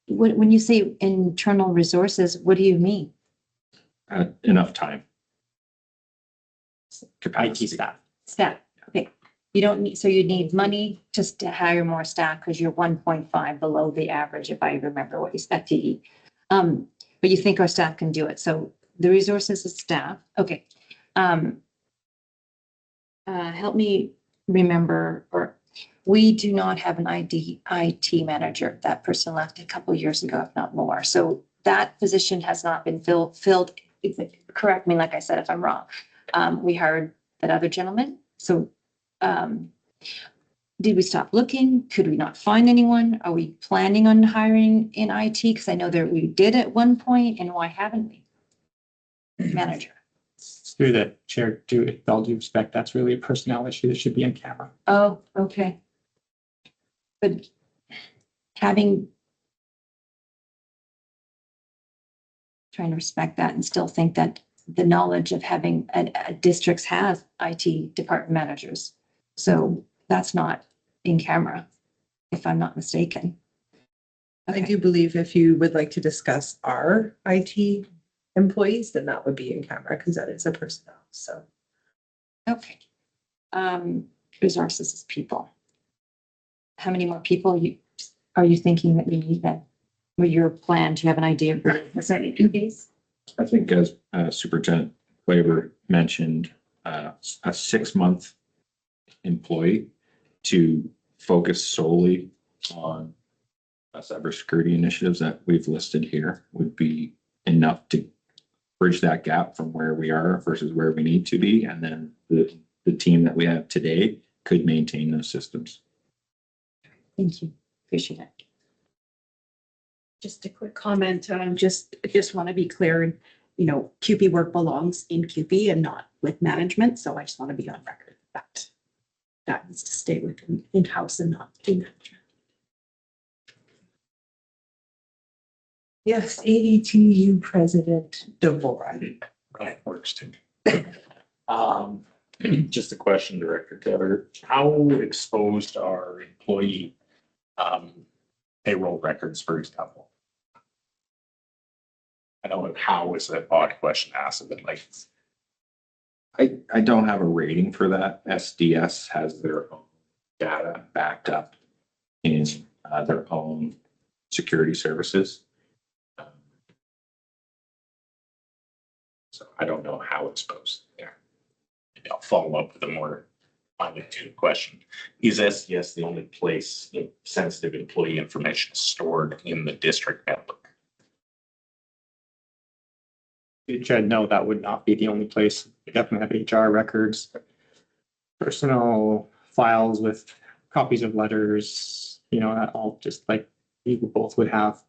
When you say internal resources, what do you mean? Enough time. IT Capacity. staff. Staff. Okay. You don't need, so you need money just to hire more staff because you're 1.5 below the average, if I remember what you said, FTE. But you think our staff can do it. So the resources is staff. Okay. Help me remember, or we do not have an IT manager. That person left a couple of years ago, if not more. So that position has not been filled. Correct me, like I said, if I'm wrong. We hired that other gentleman. So the did we stop looking? Could we not find anyone? Are we planning on hiring in IT? Because I know that we did at one point, and why haven't we? Manager. Through the chair, with all due respect, that's really a personnel issue that should be in camera. Oh, okay. But having, trying to respect that and still think that the knowledge of having districts have IT department managers. So that's not in camera, if I'm not mistaken. I do believe if you would like to discuss our IT employees, then that would be in camera because that is a personnel, so. Okay. Resources is people. How many more people are you thinking that we need then? With your plan, do you have an idea? Is that APs? I think as Superintendent Claver mentioned, a 6-month employee to focus solely on cybersecurity initiatives that we've listed here would be enough to bridge that gap from where we are versus where we need to be. And then the team that we have today could maintain those systems. Thank you. Appreciate it. Just a quick comment, just want to be clear, CUPE work belongs in CUPE and not with management, so I just want to be on record that that needs to stay within in-house and not in management. Yes, ADTU President DeVore. Right, works too. Just a question, Director Taylor, how exposed are employee payroll records, for example? I know how is an odd question to ask, but like. I don't have a rating for that. SDS has their own data backed up in their own security services. So I don't know how exposed they are. Maybe I'll follow up with a more fine-tuned question. Is SDS the only place that sensitive employee information is stored in the district network? No, that would not be the only place. We definitely have HR records, personal files with copies of letters, that all just like we both would have.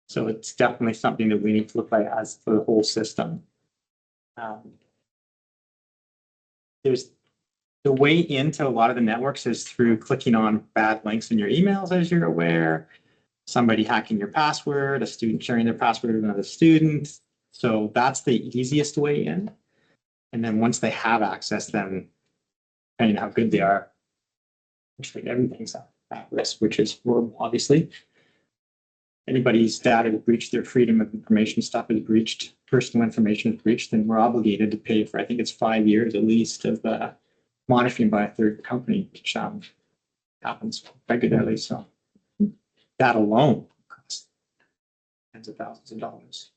So it's definitely something that we need to look at as for the whole system. There's the way into a lot of the networks is through clicking on bad links in your emails, as you're aware, somebody hacking your password, a student sharing their password with another student. So that's the easiest way in. And then once they have access, then depending on how good they are, actually everything's at risk, which is horrible, obviously. Anybody's data is breached, their freedom of information stuff is breached, personal information is breached, then we're obligated to pay for, I think it's 5 years at least of monitoring by a third company, which happens regularly. So that alone costs tens of thousands of dollars.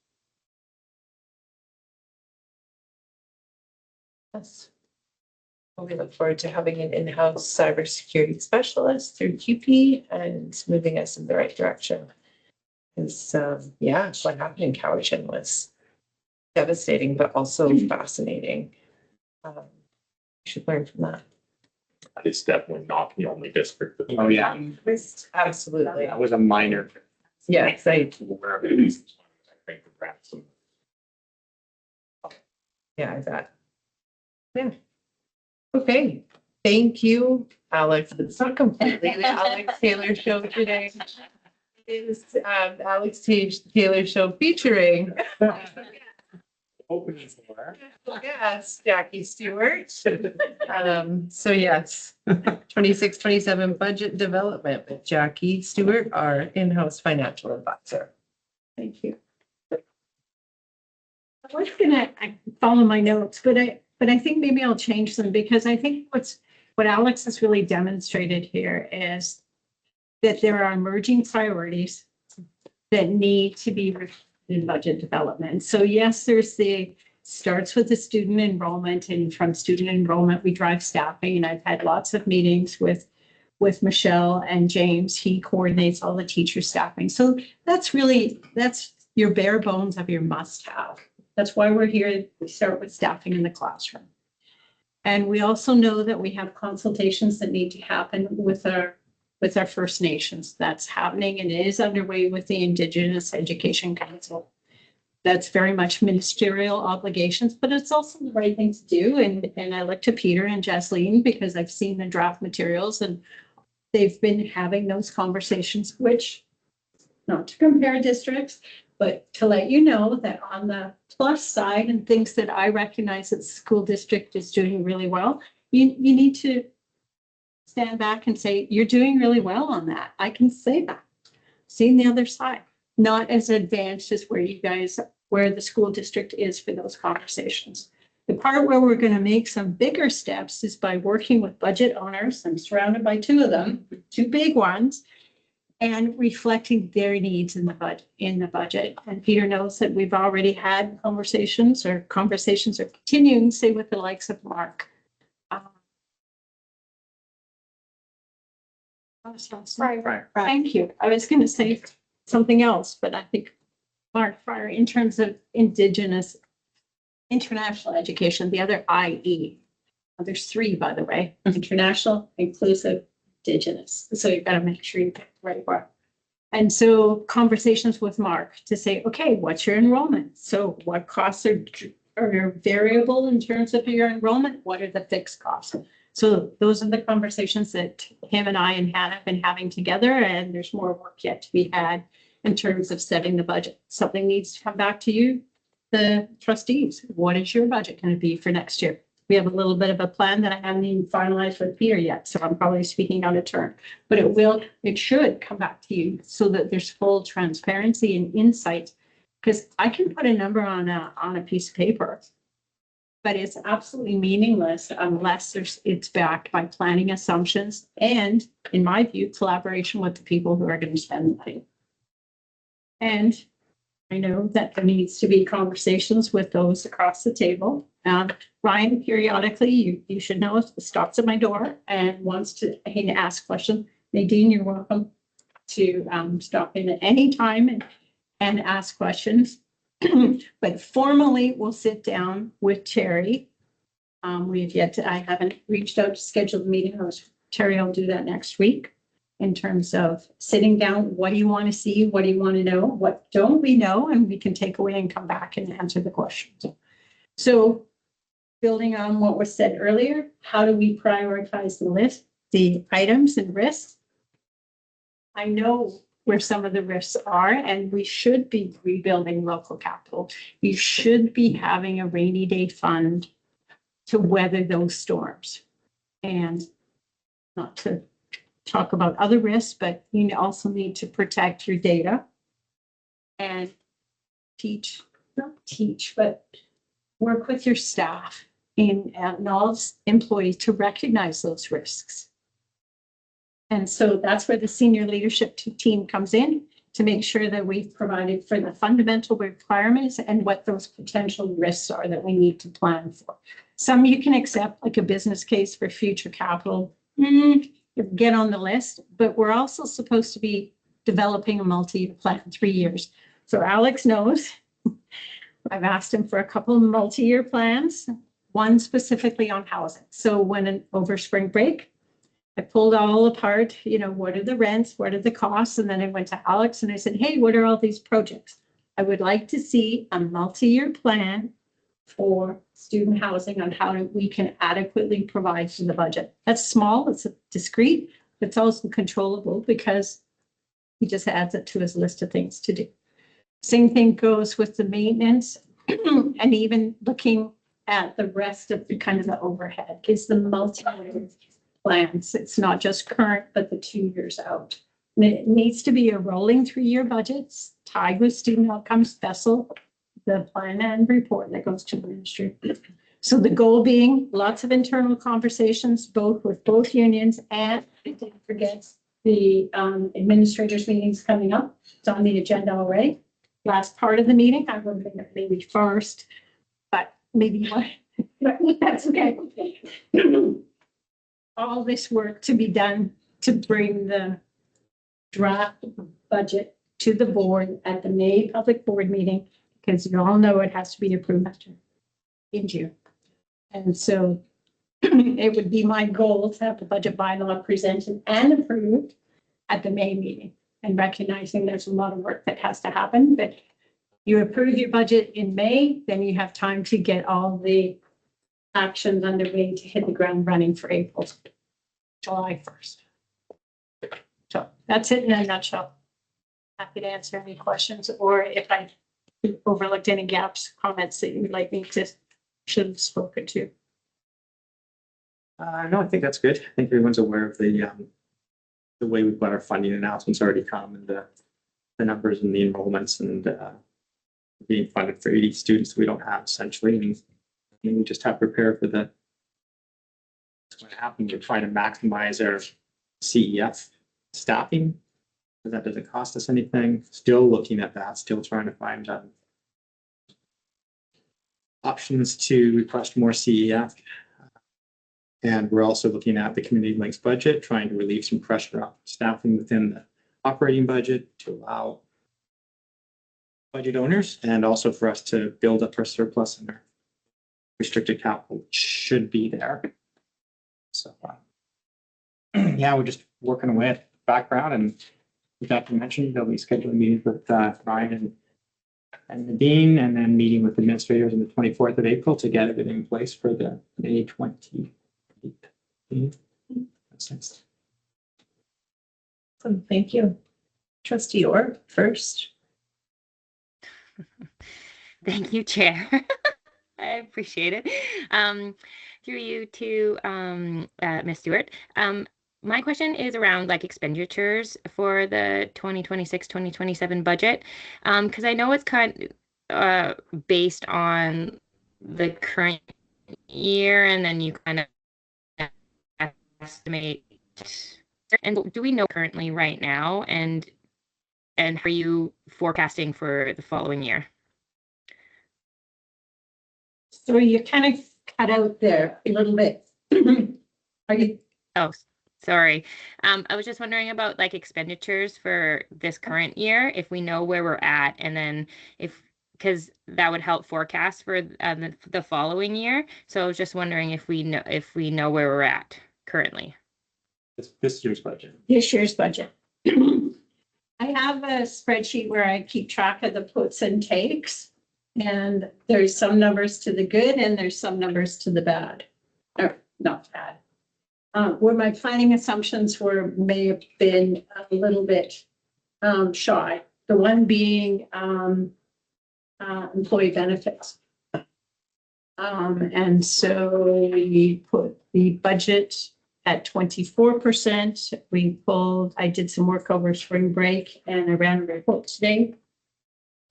Yes. Well, we look forward to having an in-house cybersecurity specialist through QP and moving us in the right direction. Because, what happened in Cowichan was devastating, but also fascinating. We should learn from that. It's definitely not the only district. Oh, yeah. Absolutely. That was a minor. Yes, Where it is, I think the ransom. yeah, I bet. Yeah. Okay, thank you, Alex. It's not completely the Alex Taylor show today. It is Alex Taylor show featuring Opening for. yes, Jackie Stewart. So yes, 26-27 budget development with Jackie Stewart, our in-house financial advisor. Thank you. I was gonna follow my notes, but I think maybe I'll change them because I think what Alex has really demonstrated here is that there are emerging priorities that need to be reflected in budget development. So yes, starts with the student enrollment, and from student enrollment, we drive staffing. And I've had lots of meetings with Michelle and James. He coordinates all the teacher staffing. So that's your bare bones of your must have. That's why we're here. We start with staffing in the classroom. And we also know that we have consultations that need to happen with our First Nations. That's happening and it is underway with the Indigenous Education Council. That's very much ministerial obligations, but it's also the right thing to do. And I look to Peter and Jasleen because I've seen the draft materials and they've been having those conversations, which, not to compare districts, but to let you know that on the plus side and things that I recognize that the school district is doing really well, you need to stand back and say, you're doing really well on that. I can say that. Seeing the other side, not as advanced as where the school district is for those conversations. The part where we're going to make some bigger steps is by working with budget owners. I'm surrounded by two of them, two big ones, and reflecting their needs in the budget. And Peter knows that we've already had conversations are continuing, say, with the likes of Mark. Right. Thank you. I was going to say something else, but I think Mark Fryer, in terms of Indigenous international education, the other IE. There's three, by the way, international, inclusive, Indigenous. So you've got to make sure you pick the right one. And so conversations with Mark to say, okay, what's your enrollment? So what costs are variable in terms of your enrollment? What are the fixed costs? So those are the conversations that him and I and Hannah have been having together. And there's more work yet to be had in terms of setting the budget. Something needs to come back to you, the trustees. What is your budget going to be for next year? We have a little bit of a plan that I haven't even finalized with Peter yet, so I'm probably speaking out of turn. But it should come back to you so that there's full transparency and insight. Because I can put a number on a piece of paper, but it's absolutely meaningless unless it's backed by planning assumptions and, in my view, collaboration with the people who are going to spend the money. And I know that there needs to be conversations with those across the table. Ryan, periodically, you should know, stops at my door and wants to ask questions. Nadine, you're welcome to stop in at any time and ask questions. But formally, we'll sit down with Terry. I haven't reached out to schedule the meeting. Terry will do that next week. In terms of sitting down, what do you want to see? What do you want to know? What don't we know? And we can take away and come back and answer the questions. So building on what was said earlier, how do we prioritize the list, the items and risks? I know where some of the risks are, and we should be rebuilding local capital. You should be having a rainy day fund to weather those storms. And not to talk about other risks, but you also need to protect your data and but work with your staff and all employees to recognize those risks. And so that's where the senior leadership team comes in to make sure that we've provided for the fundamental requirements and what those potential risks are that we need to plan for. Some you can accept, like a business case for future capital. Get on the list, but we're also supposed to be developing a multi-year plan, 3 years. So Alex knows I've asked him for a couple of multi-year plans, one specifically on housing. So over spring break, I pulled all apart, what are the rents, what are the costs? And then I went to Alex and I said, hey, what are all these projects? I would like to see a multi-year plan for student housing on how we can adequately provide for the budget. That's small, it's discrete, but it's also controllable because he just adds it to his list of things to do. Same thing goes with the maintenance and even looking at the rest of the overhead is the multi-year plans. It's not just current, but the 2 years out. And it needs to be a rolling 3-year budget tied with student outcomes special. The plan and report that goes to the ministry. So the goal being lots of internal conversations, both with both unions and I didn't forget the administrators meetings coming up. It's on the agenda already. Last part of the meeting, I would have been maybe first, but maybe that's okay. All this work to be done to bring the draft budget to the board at the May public board meeting. Because you all know it has to be approved in June. And so it would be my goal to have the budget bylaw presented and approved at the May meeting. And recognizing there's a lot of work that has to happen, but you approve your budget in May, then you have time to get all the actions underway to hit the ground running for April, July 1st. So that's it in a nutshell. Happy to answer any questions, or if I overlooked any gaps, comments that you'd like me to should have spoken to. No, I think that's good. I think everyone's aware of the way we've got our funding announcements already come, and the numbers and the enrollments, and being funded for 80 students we don't have essentially. And we just have to prepare for what's going to happen. We're trying to maximize our CEF staffing, because that doesn't cost us anything. Still looking at that, still trying to find options to request more CEF. And we're also looking at the community links budget, trying to relieve some pressure off staffing within the operating budget to allow budget owners, and also for us to build up our surplus and our restricted capital, which should be there. So yeah, we're just working away at the background, and as Dr. mentioned, they'll be scheduling meetings with Ryan and Nadine, and then meeting with administrators on the 24th of April to get everything in place for the May 20. That's nice. Thank you. Trustee Orr first. Thank you, Chair. I appreciate it. Through you to Ms. Stewart. My question is around like expenditures for the 2026-2027 budget, because I know it's kind of based on the current year, and then you kind of estimate. And do we know currently right now, and how are you forecasting for the following year? So you kind of cut out there a little bit. Are you? Oh, sorry. I was just wondering about like expenditures for this current year, if we know where we're at, and then because that would help forecast for the following year. So I was just wondering if we know where we're at currently. This year's budget. This year's budget. I have a spreadsheet where I keep track of the puts and takes, and there's some numbers to the good and there's some numbers to the bad, or not bad. Where my planning assumptions may have been a little bit shy. The one being employee benefits. And so we put the budget at 24%. I did some work over spring break and I ran a report today.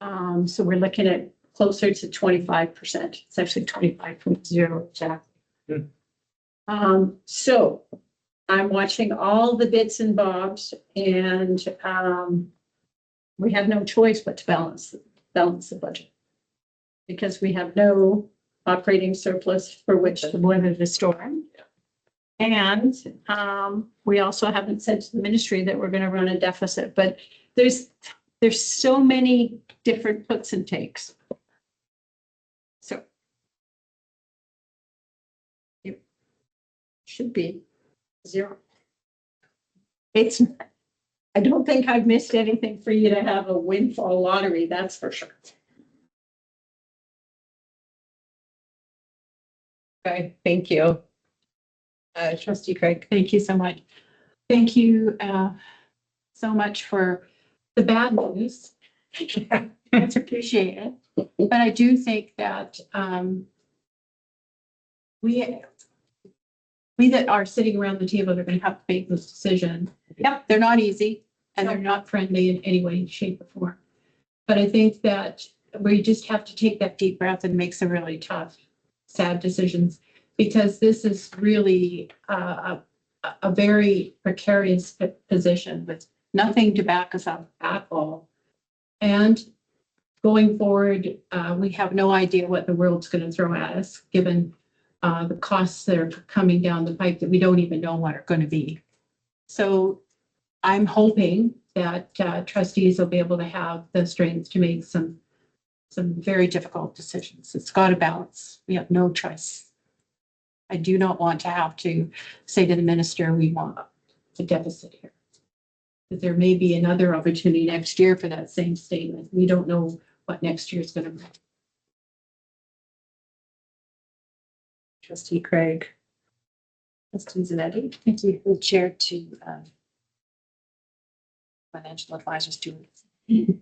So we're looking at closer to 25%. It's actually 25.0 exactly. So I'm watching all the bits and bobs, and we have no choice but to balance the budget, because we have no operating surplus for which to weather the storm. And we also haven't said to the ministry that we're going to run a deficit, but there's so many different puts and takes. So it should be zero. I don't think I've missed anything for you to have a windfall lottery, that's for sure. Okay, thank you. Trustee Craig. Thank you so much. Thank you so much for the bad news. That's appreciated. But I do think that we that are sitting around the table are going to have to make this decision. Yep, they're not easy, and they're not friendly in any way, shape, or form. But I think that we just have to take that deep breath and make some really tough, sad decisions, because this is really a very precarious position with nothing to back us up at all. And going forward, we have no idea what the world's going to throw at us, given the costs that are coming down the pipe that we don't even know what are going to be. So I'm hoping that trustees will be able to have the strength to make some very difficult decisions. It's got to balance. We have no choice. I do not want to have to say to the minister, we want a deficit here. But there may be another opportunity next year for that same statement. We don't know what next year's gonna bring. Trustee Craig. Trustee Zanetti, thank you. The chair to financial advisors to you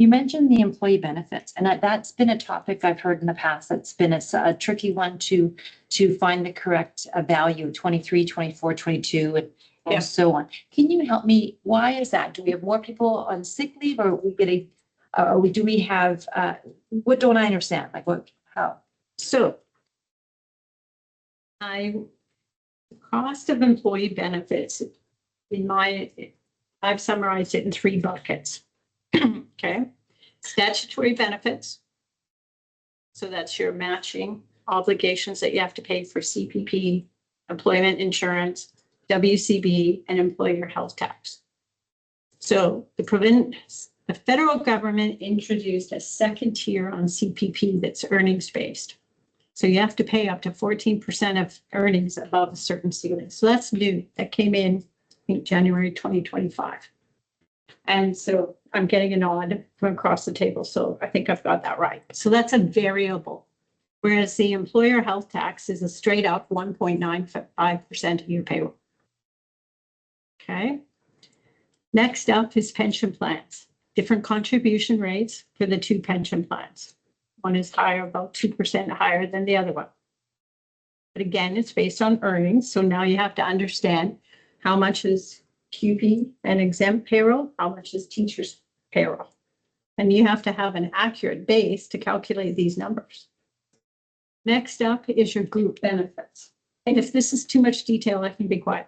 mentioned the employee benefits, and that's been a topic I've heard in the past. It's been a tricky one to find the correct value, 23, 24, 22, Yeah. and so on. Can you help me? Why is that? Do we have more people on sick leave, or are we getting, do we have, what don't I understand? Like what, how? So the cost of employee benefits I've summarized it in 3 buckets. Okay, statutory benefits. So that's your matching obligations that you have to pay for CPP, employment insurance, WCB, and employer health tax. So the federal government introduced a second tier on CPP that's earnings based. So you have to pay up to 14% of earnings above a certain ceiling. So that's new. That came in January 2025. And so I'm getting a nod from across the table. So I think I've got that right. So that's a variable. Whereas the employer health tax is a straight up 1.95% of your payroll. Okay. Next up is pension plans. Different contribution rates for the 2 pension plans. One is higher, about 2% higher than the other one. But again, it's based on earnings. So now you have to understand how much is QP and exempt payroll, how much is teachers' payroll. And you have to have an accurate base to calculate these numbers. Next up is your group benefits. And if this is too much detail, I can be quiet.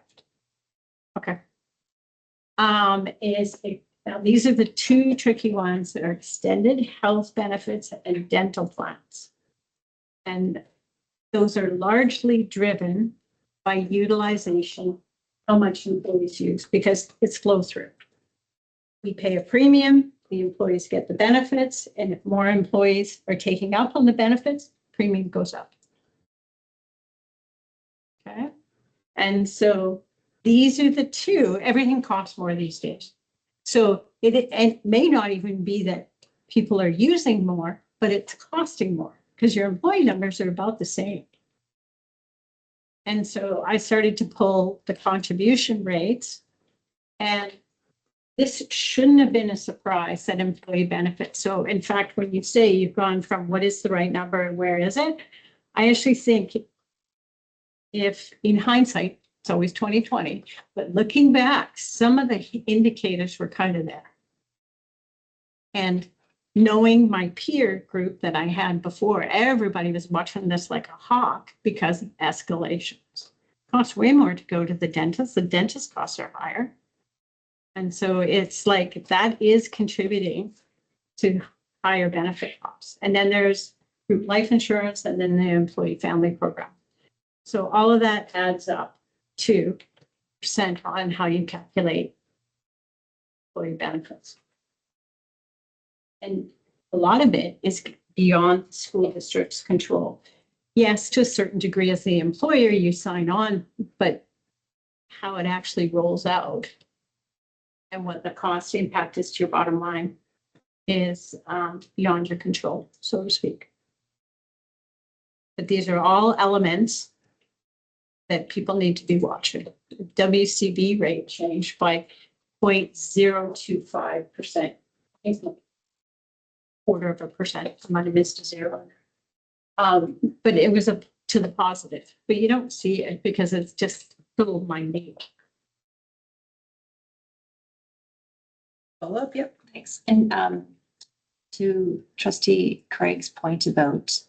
Okay. Now these are the 2 tricky ones that are extended health benefits and dental plans. And those are largely driven by utilization, how much employees use, because it's flow through. We pay a premium, the employees get the benefits, and if more employees are taking up on the benefits, premium goes up. Okay. And so these are the 2, everything costs more these days. So it may not even be that people are using more, but it's costing more because your employee numbers are about the same. And so I started to pull the contribution rates, and this shouldn't have been a surprise that employee benefits. So in fact, when you say you've gone from what is the right number and where is it, I actually think if in hindsight, it's always 2020, but looking back, some of the indicators were kind of there. And knowing my peer group that I had before, everybody was watching this like a hawk because of escalations. It costs way more to go to the dentist. The dentist costs are higher. And so it's like that is contributing to higher benefit costs. And then there's group life insurance and then the employee family program. So all of that adds up to % on how you calculate employee benefits. And a lot of it is beyond the school district's control. Yes, to a certain degree as the employer, you sign on, but how it actually rolls out and what the cost impact is to your bottom line is beyond your control, so to speak. But these are all elements that people need to be watching. The WCB rate changed by 0.025%. Quarter of a percent. I might have missed a 0. But it was to the positive. But you don't see it because it's just little minute. Follow up, yep, thanks. And to Trustee Craig's point about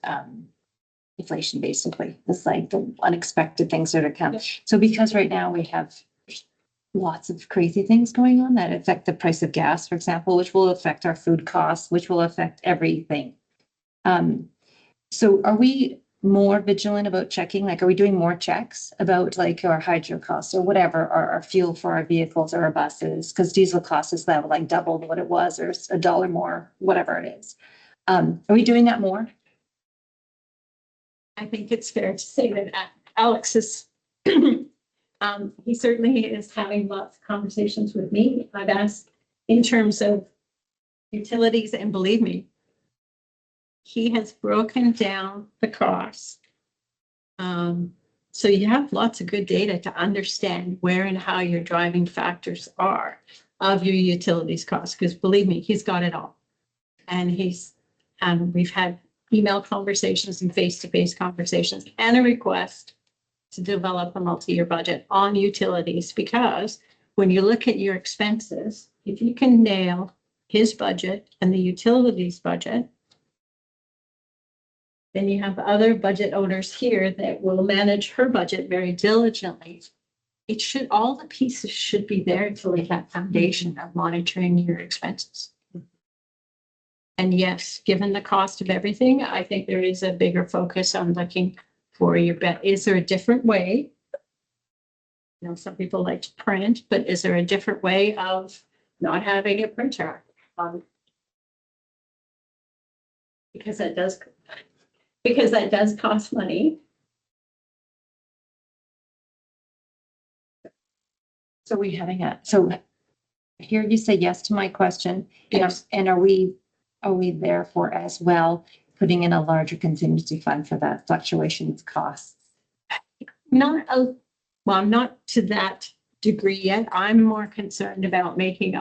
inflation, basically, it's like the unexpected things that are coming. So because right now we have lots of crazy things going on that affect the price of gas, for example, which will affect our food costs, which will affect everything. So are we more vigilant about checking? Like, are we doing more checks about like our hydro costs or whatever, our fuel for our vehicles or our buses? Because diesel costs is level like doubled what it was, or $1 more, whatever it is. Are we doing that more? I think it's fair to say that Alex is, he certainly is having lots of conversations with me. I've asked in terms of utilities, and believe me, he has broken down the costs. So you have lots of good data to understand where and how your driving factors are of your utilities costs, because believe me, he's got it all. And we've had email conversations and face-to-face conversations and a request to develop a multi-year budget on utilities, because when you look at your expenses, if you can nail his budget and the utilities budget, then you have other budget owners here that will manage her budget very diligently. All the pieces should be there to lay that foundation of monitoring your expenses. And yes, given the cost of everything, I think there is a bigger focus on looking for your bet. Is there a different way? You know, some people like to print, but is there a different way of not having a printer? Because that does cost money. So so here you say yes to my question. Yes. And are we therefore as well putting in a larger contingency fund for that fluctuation of costs? Not to that degree yet. I'm more concerned about making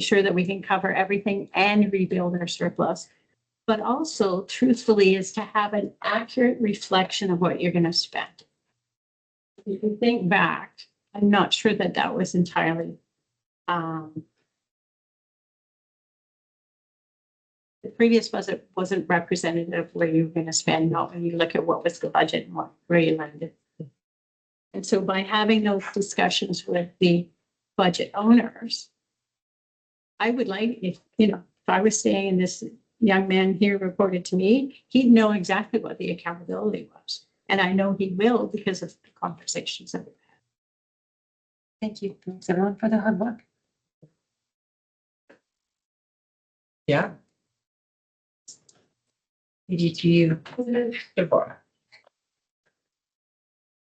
sure that we can cover everything and rebuild our surplus. But also truthfully is to have an accurate reflection of what you're going to spend. If you think back, I'm not sure that was entirely, the previous budget wasn't representative of where you were going to spend, not when you look at what was the budget and where you landed. And so by having those discussions with the budget owners, I would like, if I was staying in this young man here reported to me, he'd know exactly what the accountability was. And I know he will because of the conversations that we've had. Thank you. Thanks everyone for the hard work. Yeah. Maybe to you.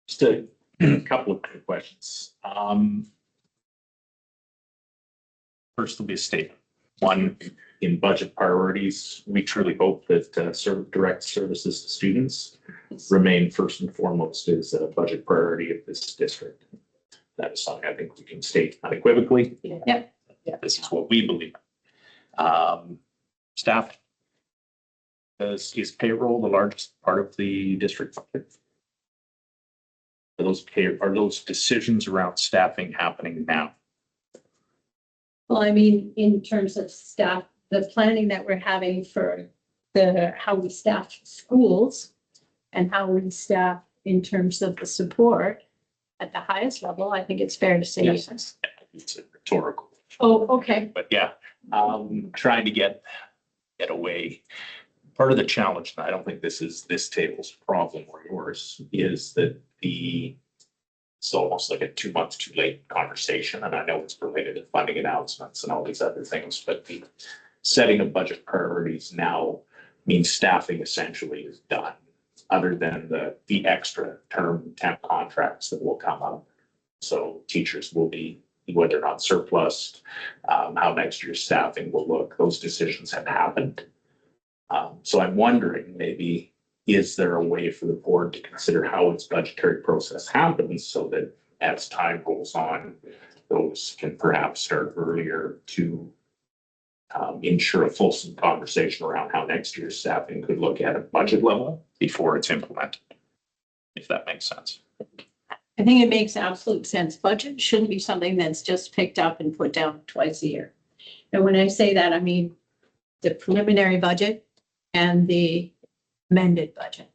Just a couple of quick questions. First will be a statement. One, in budget priorities, we truly hope that direct services to students remain first and foremost as a budget priority of this district. That is something I think we can state unequivocally. Yeah. This is what we believe. Staff. Is payroll the largest part of the district budget? Are those decisions around staffing happening now? Well, I mean, in terms of staff, the planning that we're having for how we staff schools and how we staff in terms of the support at the highest level, I think it's fair to say yes. It's a rhetorical. Oh, okay. But yeah, trying to get away. Part of the challenge, and I don't think this is this table's problem or yours, is that it's almost like a 2 months too late conversation. And I know it's related to funding announcements and all these other things, but the setting of budget priorities now means staffing essentially is done, other than the extra term temp contracts that will come up. So teachers will be, whether or not surplus, how next year's staffing will look, those decisions have happened. So I'm wondering, maybe, is there a way for the board to consider how its budgetary process happens so that as time goes on, those can perhaps start earlier to ensure a fulsome conversation around how next year's staffing could look at a budget level before it's implemented, if that makes sense. I think it makes absolute sense. Budget shouldn't be something that's just picked up and put down twice a year. And when I say that, I mean the preliminary budget and the amended budget.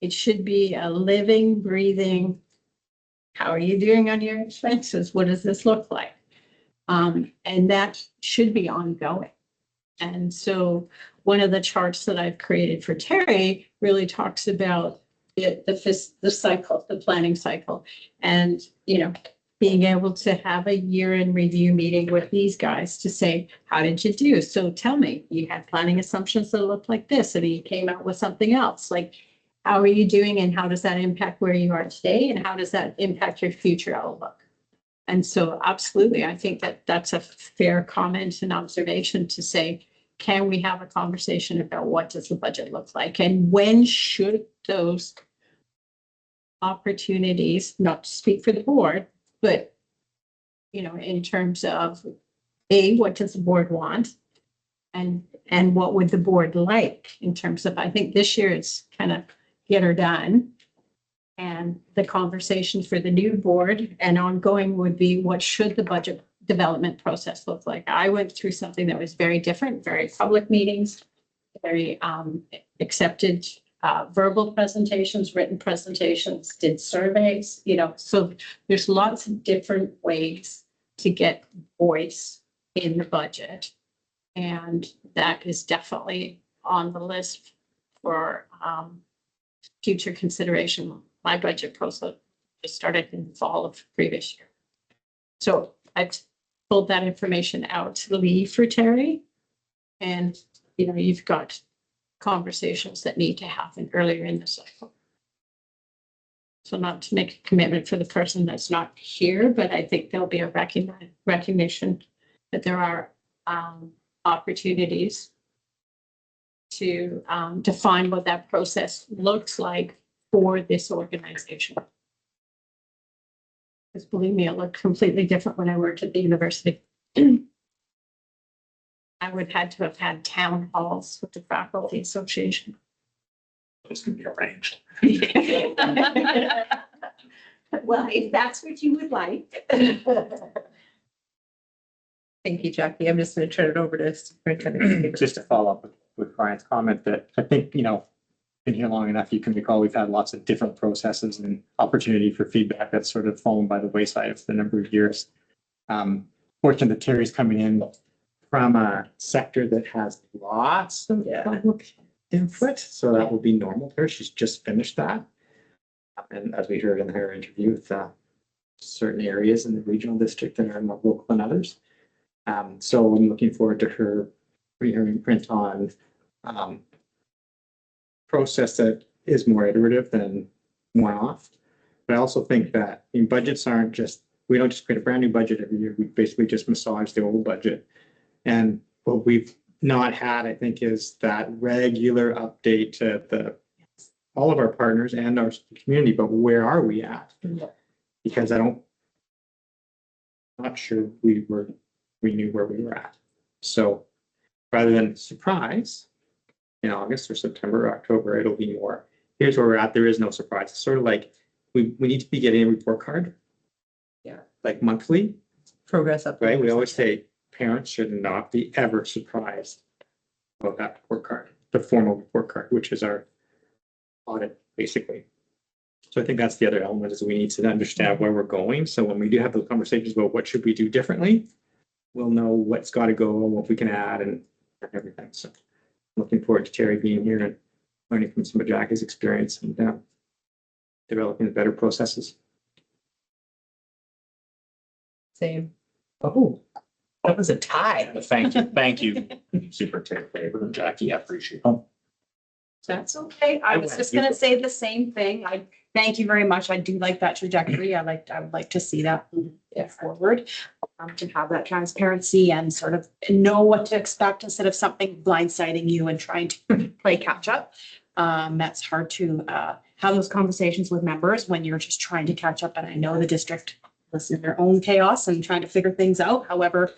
It should be a living, breathing, how are you doing on your expenses? What does this look like? And that should be ongoing. And so one of the charts that I've created for Terry really talks about the cycle, the planning cycle, and, being able to have a year-end review meeting with these guys to say, how did you do? So tell me, you had planning assumptions that looked like this, and you came out with something else. Like, how are you doing and how does that impact where you are today and how does that impact your future outlook? And so absolutely, I think that that's a fair comment and observation to say, can we have a conversation about what does the budget look like? And when should those opportunities, not to speak for the board, but, you know, in terms of what does the board want? And what would the board like in terms of, I think this year it's kind of get her done. And the conversation for the new board and ongoing would be, what should the budget development process look like? I went through something that was very different, very public meetings, very accepted verbal presentations, written presentations, did surveys, you know, so there's lots of different ways to get voice in the budget. And that is definitely on the list for future consideration. My budget process just started in the fall of previous year. So I've pulled that information out to Lee for Terry. And, you know, you've got conversations that need to happen earlier in the cycle. So not to make a commitment for the person that's not here, but I think there'll be a recognition that there are opportunities to define what that process looks like for this organization. Because believe me, it looked completely different when I worked at the university. I would had to have had town halls with the faculty association. It's gonna be arranged. Well, if that's what you would like. Thank you, Jackie. I'm just going to turn it over to Superintendent. Just to follow up with Brian's comment that I think, you know, been here long enough, you can recall we've had lots of different processes and opportunity for feedback that's sort of fallen by the wayside for the number of years. Fortunate that Terry's coming in from a sector that has lots of public input, so that will be normal for her. She's just finished that. And as we heard in her interview with certain areas in the regional district that are more local than others. So I'm looking forward to her putting her imprint on process that is more iterative than one-off. But I also think that budgets aren't just, we don't just create a brand new budget every year. We basically just massage the old budget. And what we've not had, I think, is that regular update to all of our partners and our community, but where are we at? Because not sure we knew where we were at. So rather than surprise in August or September or October, it'll be more, here's where we're at. There is no surprise. It's sort of like we need to be getting a report card. Yeah. Like monthly. Progress up. Right. We always say parents should not be ever surprised about that report card, the formal report card, which is our audit, basically. So I think that's the other element, is we need to understand where we're going. So when we do have those conversations about what should we do differently, we'll know what's got to go, what we can add, and everything. So I'm looking forward to Terry being here and learning from some of Jackie's experience and developing better processes. Same. Oh, that was a tie. Thank you, Superintendent Faber and Jackie. I appreciate it. That's okay. I was just gonna say the same thing. I thank you very much. I do like that trajectory. I would like to see that move forward. To have that transparency and sort of know what to expect instead of something blindsiding you and trying to play catch up. That's hard to have those conversations with members when you're just trying to catch up. And I know the district was in their own chaos and trying to figure things out. However,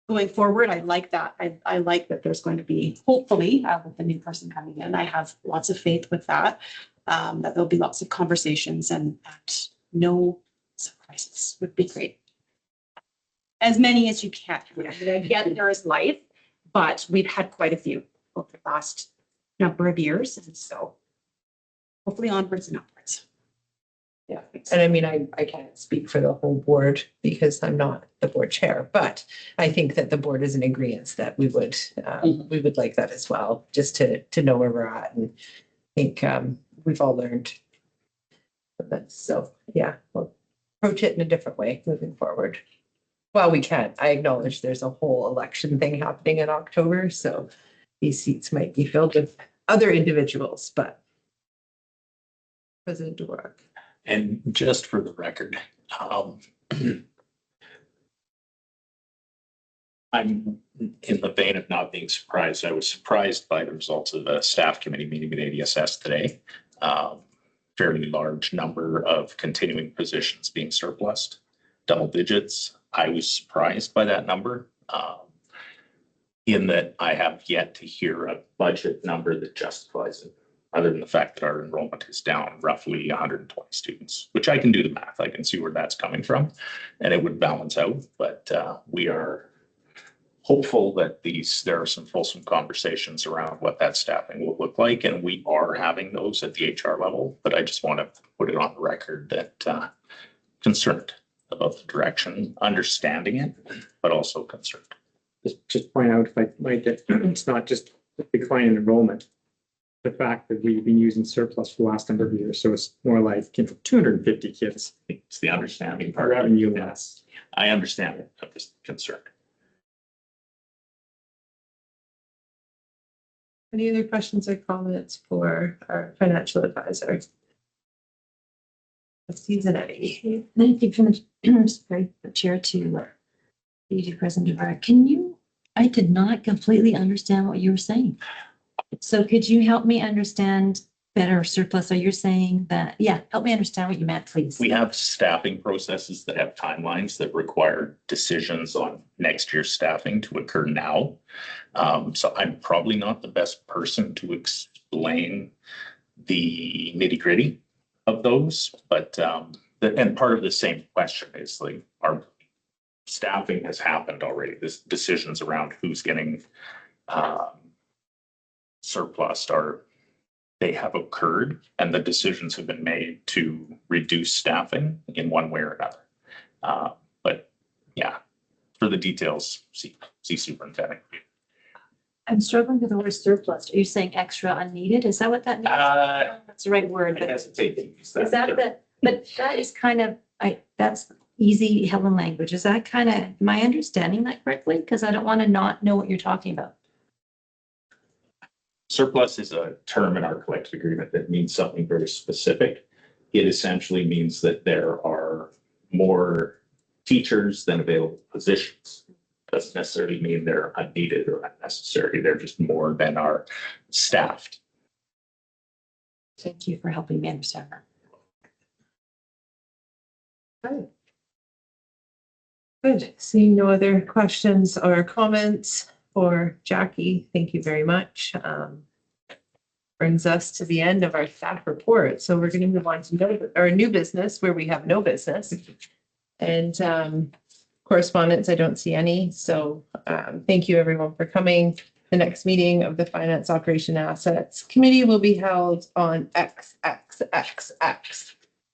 going forward, I like that. I like that there's going to be, hopefully, with the new person coming in, I have lots of faith with that, that there'll be lots of conversations and that no surprises would be great. As many as you can. I mean, I get there is life, but we've had quite a few over the last number of years. And so hopefully onwards and upwards. Yeah, and I mean, I can't speak for the whole board because I'm not the board chair, but I think that the board is in agreement that we would like that as well, just to know where we're at. And I think we've all learned from that. So yeah, we'll approach it in a different way moving forward. Well, we can. I acknowledge there's a whole election thing happening in October, so these seats might be filled with other individuals, but President Dvorak. And just for the record, I'm in the vein of not being surprised. I was surprised by the results of the staff committee meeting at ADSS today. Fairly large number of continuing positions being surplused, double digits. I was surprised by that number. In that I have yet to hear a budget number that justifies it, other than the fact that our enrollment is down roughly 120 students, which I can do the math. I can see where that's coming from and it would balance out. But we are hopeful that there are some fulsome conversations around what that staffing will look like. And we are having those at the HR level, but I just want to put it on the record that concerned about the direction, understanding it, but also concerned. Just point out, if I might, that it's not just a decline in enrollment. The fact that we've been using surplus for the last number of years, so it's more like 250 kids. It's the understanding part. Revenue less. I understand it. I'm just concerned. Any other questions or comments for our financial advisor? Zanetti. Thank you from the chair to you, President Dvorak. I did not completely understand what you were saying. So could you help me understand better surplus? Are you saying that, yeah, help me understand what you meant, please. We have staffing processes that have timelines that require decisions on next year's staffing to occur now. So I'm probably not the best person to explain the nitty-gritty of those, but and part of the same question is like our staffing has happened already. This decisions around who's getting surplus they have occurred and the decisions have been made to reduce staffing in one way or another. But yeah, for the details, see superintendent. I'm struggling with the word surplus. Are you saying extra unneeded? Is that what that means? That's the right word. I But hesitate to use that. is that but that is kind of, that's easy Helen language. Is that kind of, am I understanding that correctly? Because I don't want to not know what you're talking about. Surplus is a term in our collective agreement that means something very specific. It essentially means that there are more teachers than available positions. Doesn't necessarily mean they're unneeded or unnecessary. They're just more than are staffed. Thank you for helping me understand that. Okay. Good. Seeing no other questions or comments for Jackie, thank you very much. Brings us to the end of our staff report. So we're going to move on to our new business where we have no business. And correspondence, I don't see any. So thank you everyone for coming. The next meeting of the Finance Operation Assets Committee will be held on XXXX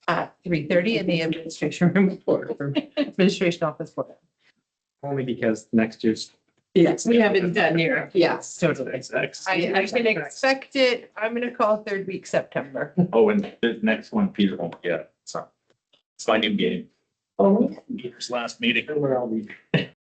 at 3:30 in the administration room for administration office floor. Only because next year's. Yes, we haven't done here. Yes, totally. X. I can expect it. I'm going to call third week September. Oh, and the next one, Peter won't get. So it's my new game. Oh, Peter's last meeting. Where I'll be.